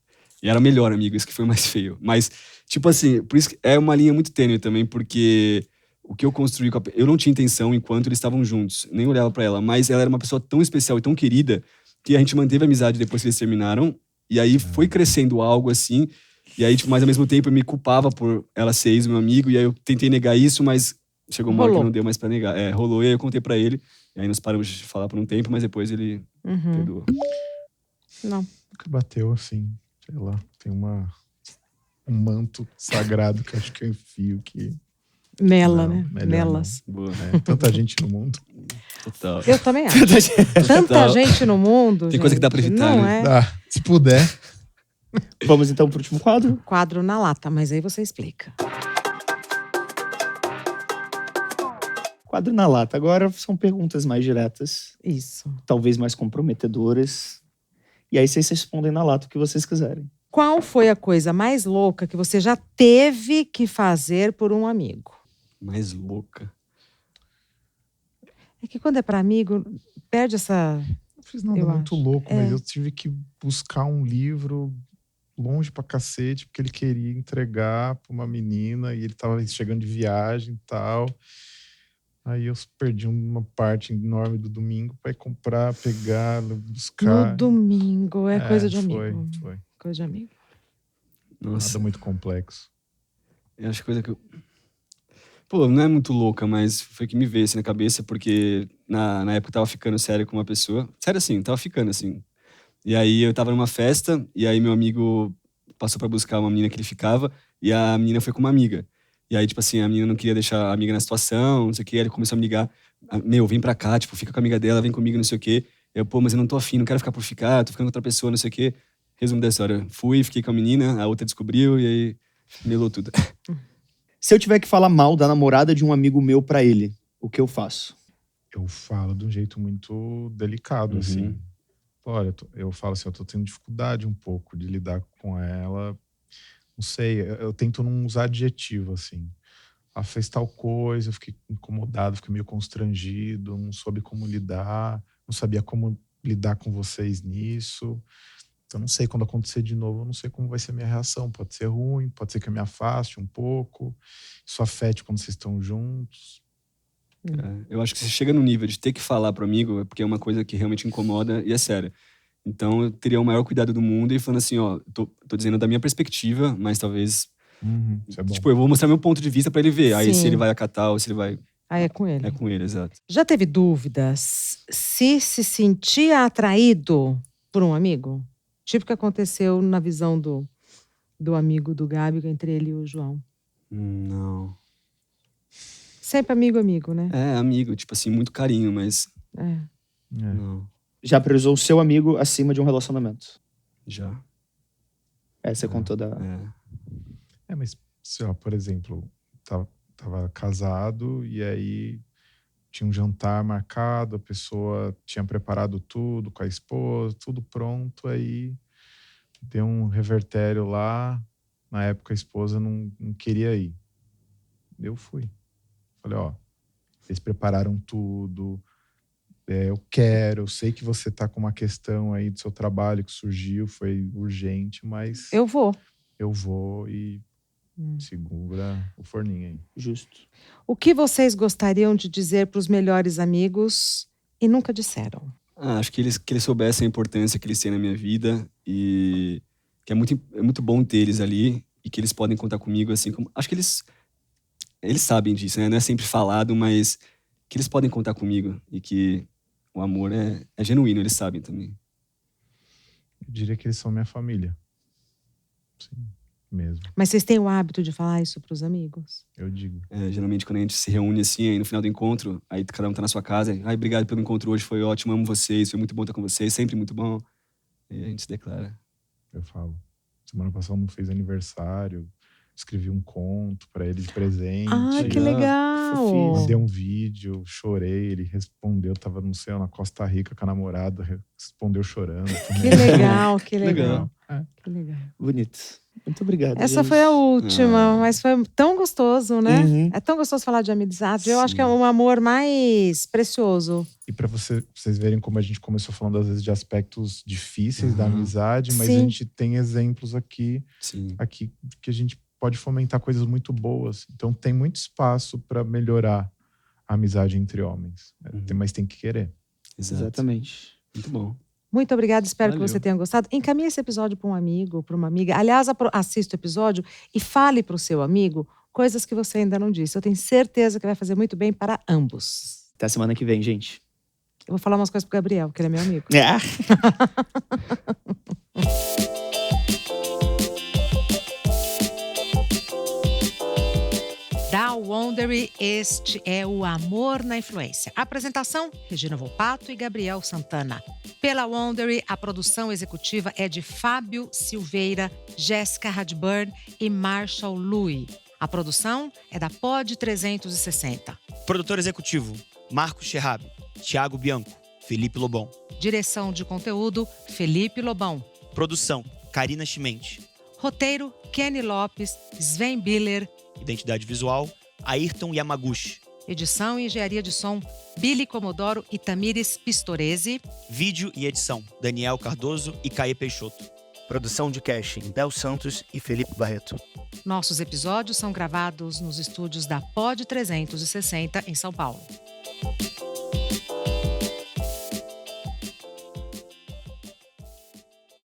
e era o melhor amigo, isso que foi mais feio. Mas, tipo assim, por isso que é uma linha muito tênue também, porque o que eu construí com eu não tinha intenção enquanto eles estavam juntos, nem olhava pra ela, mas ela era uma pessoa tão especial e tão querida que a gente manteve a amizade depois que eles terminaram, e aí foi crescendo algo assim, e aí, tipo, mas ao mesmo tempo eu me culpava por ela ser ex do meu amigo, e aí eu tentei negar isso, mas chegou uma hora que Rolou. não deu mais pra negar. É, rolou, e aí eu contei pra ele, e aí nós paramos de falar por um tempo, mas depois ele perdoou. Não. Nunca bateu assim, sei lá, tem um manto sagrado que eu acho que eu enfio que... Nela, Não, né? melhor Nelas. Boa. Tanta gente no mundo. Total. Eu também acho. Tanta Total. gente no mundo. Tem coisa que dá gente, pra evitar, não né? é Dá, se puder. Vamos então pro último quadro. quadro na lata, mas aí você explica. Quadro na lata. Agora são perguntas mais diretas, Isso. talvez mais comprometedoras. E aí vocês respondem na lata o que vocês quiserem. Qual foi a coisa mais louca que você já teve que fazer por um amigo? Mais louca. É que quando é pra amigo, perde essa... Não fiz nada Eu muito acho. louco, mas É. eu tive que buscar um livro longe pra cacete, porque ele queria entregar pra uma menina e ele tava chegando de viagem e tal. Aí eu perdi uma parte enorme do domingo pra ir comprar, pegar, buscar. No domingo, é coisa de amigo. Foi. Coisa de amigo. Nossa, Nada muito complexo. eu acho que coisa que eu... Pô, não é muito louca, mas foi que me veio assim na cabeça, porque na época eu tava ficando sério com uma pessoa. Sério assim, tava ficando assim. E aí eu tava numa festa, e aí meu amigo passou pra buscar uma menina que ele ficava, e a menina foi com uma amiga. E aí, tipo assim, a menina não queria deixar a amiga na situação, não sei o quê, aí ele começou a me ligar. Meu, vem pra cá, tipo, fica com a amiga dela, vem comigo, não sei o quê. Eu, pô, mas eu não tô afim, não quero ficar por ficar, tô ficando com outra pessoa, não sei o quê. Resumo da história, fui, fiquei com a menina, a outra descobriu, e aí melou tudo. Se eu tiver que falar mal da namorada de um amigo meu pra ele, o que eu faço? Eu falo de um jeito muito delicado, Uhum. assim. Olha, eu falo assim, eu tô tendo dificuldade um pouco de lidar com ela. Não sei, eu tento não usar adjetivo, assim. Ela fez tal coisa, eu fiquei incomodado, fiquei meio constrangido, não soube como lidar, não sabia como lidar com vocês nisso. Então, não sei, quando acontecer de novo, eu não sei como vai ser a minha reação. Pode ser ruim, pode ser que eu me afaste um pouco, isso afete quando vocês estão juntos. Eu acho que você chega no nível de ter que falar pro amigo, é porque é uma coisa que realmente incomoda e é sério. Então eu teria o maior cuidado do mundo e falando assim, ó, tô dizendo da minha perspectiva, mas talvez, Isso é bom. tipo, eu vou mostrar meu ponto de vista pra ele ver. Aí Sim. se ele vai acatar ou se ele vai... Aí é com ele. É com ele, exato. Já teve dúvidas se sentia atraído por um amigo? Tipo o que aconteceu na visão do amigo do Gabi, entre ele e o João. Não. Sempre amigo, né? É, amigo, tipo assim, muito carinho, mas É. não, Já priorizou o seu amigo acima de um relacionamento. já. Essa é contou da... Mas, sei lá, por exemplo, tava casado e aí tinha um jantar marcado, a pessoa tinha preparado tudo com a esposa, tudo pronto, aí deu um revertério lá. Na época a esposa não queria ir. Eu fui. Falei, ó, eles prepararam tudo, eu sei que você tá com uma questão aí do seu trabalho que surgiu, foi urgente, mas Eu vou. eu vou e segura o forninho aí. Justo. O que vocês gostariam de dizer para os melhores amigos e nunca disseram? Acho que eles soubessem a importância que eles têm na minha vida e que é muito bom ter eles ali e que eles podem contar comigo, assim como... Acho que eles sabem disso, né? Não é sempre falado, mas que eles podem contar comigo e que o amor é genuíno, eles sabem também. Eu diria que eles são minha família. Sim, mesmo. Mas vocês têm o hábito de falar isso para os amigos? Eu digo. Geralmente quando a gente se reúne assim, aí no final do encontro, aí cada um tá na sua casa, ai, obrigado pelo encontro hoje, foi ótimo, amo vocês, foi muito bom estar com vocês, sempre muito bom. E a gente se declara. Eu falo. Semana passada não fez aniversário, escrevi um conto pra ele de presente. Ah, que Ah, legal! fofinho. Mandei um vídeo, chorei, ele respondeu, tava no céu, na Costa Rica com a namorada, respondeu chorando. Que legal, que legal. Legal. Que legal. Bonito. Muito obrigado, Essa gente. foi a última, Ah. mas foi tão gostoso, né? Uhum. É tão gostoso falar de amizade. Eu Sim. acho que é um amor mais precioso. E pra vocês verem como a gente começou falando, às vezes, de aspectos difíceis da Uhum. amizade, mas Sim. a gente tem exemplos aqui Sim. que a gente pode fomentar coisas muito boas. Então tem muito espaço para melhorar a amizade entre homens. Mas tem que querer. Exato. Exatamente. Muito bom. Muito obrigada, espero que Valeu. você tenha gostado. Encaminhe esse episódio para um amigo, para uma amiga. Aliás, assista o episódio e fale para o seu amigo coisas que você ainda não disse. Eu tenho certeza que vai fazer muito bem para ambos. Até semana que vem, gente. Eu vou falar umas coisas pro Gabriel, que ele é meu amigo. Ah. Da Wondery, este é o Amor na Influência. Apresentação, Regina Volpato e Gabriel Santana. Pela Wondery, a produção executiva é de Fábio Silveira, Jéssica Radburn e Marshall Louis. A produção é da Pod 360. Produtor executivo, Marcos Scherrab, Thiago Bianco, Felipe Lobão. Direção de conteúdo, Felipe Lobão. Produção, Karina Chimente. Roteiro, Kenny Lopes, Sven Biller. Identidade visual, Ayrton Yamaguchi. Edição e engenharia de som, Billy Comodoro e Tamires Pistorese. Vídeo e edição, Daniel Cardoso e Caê Peixoto. Produção de casting, Bel Santos e Felipe Barreto. Nossos episódios são gravados nos estúdios da Pod 360 em São Paulo.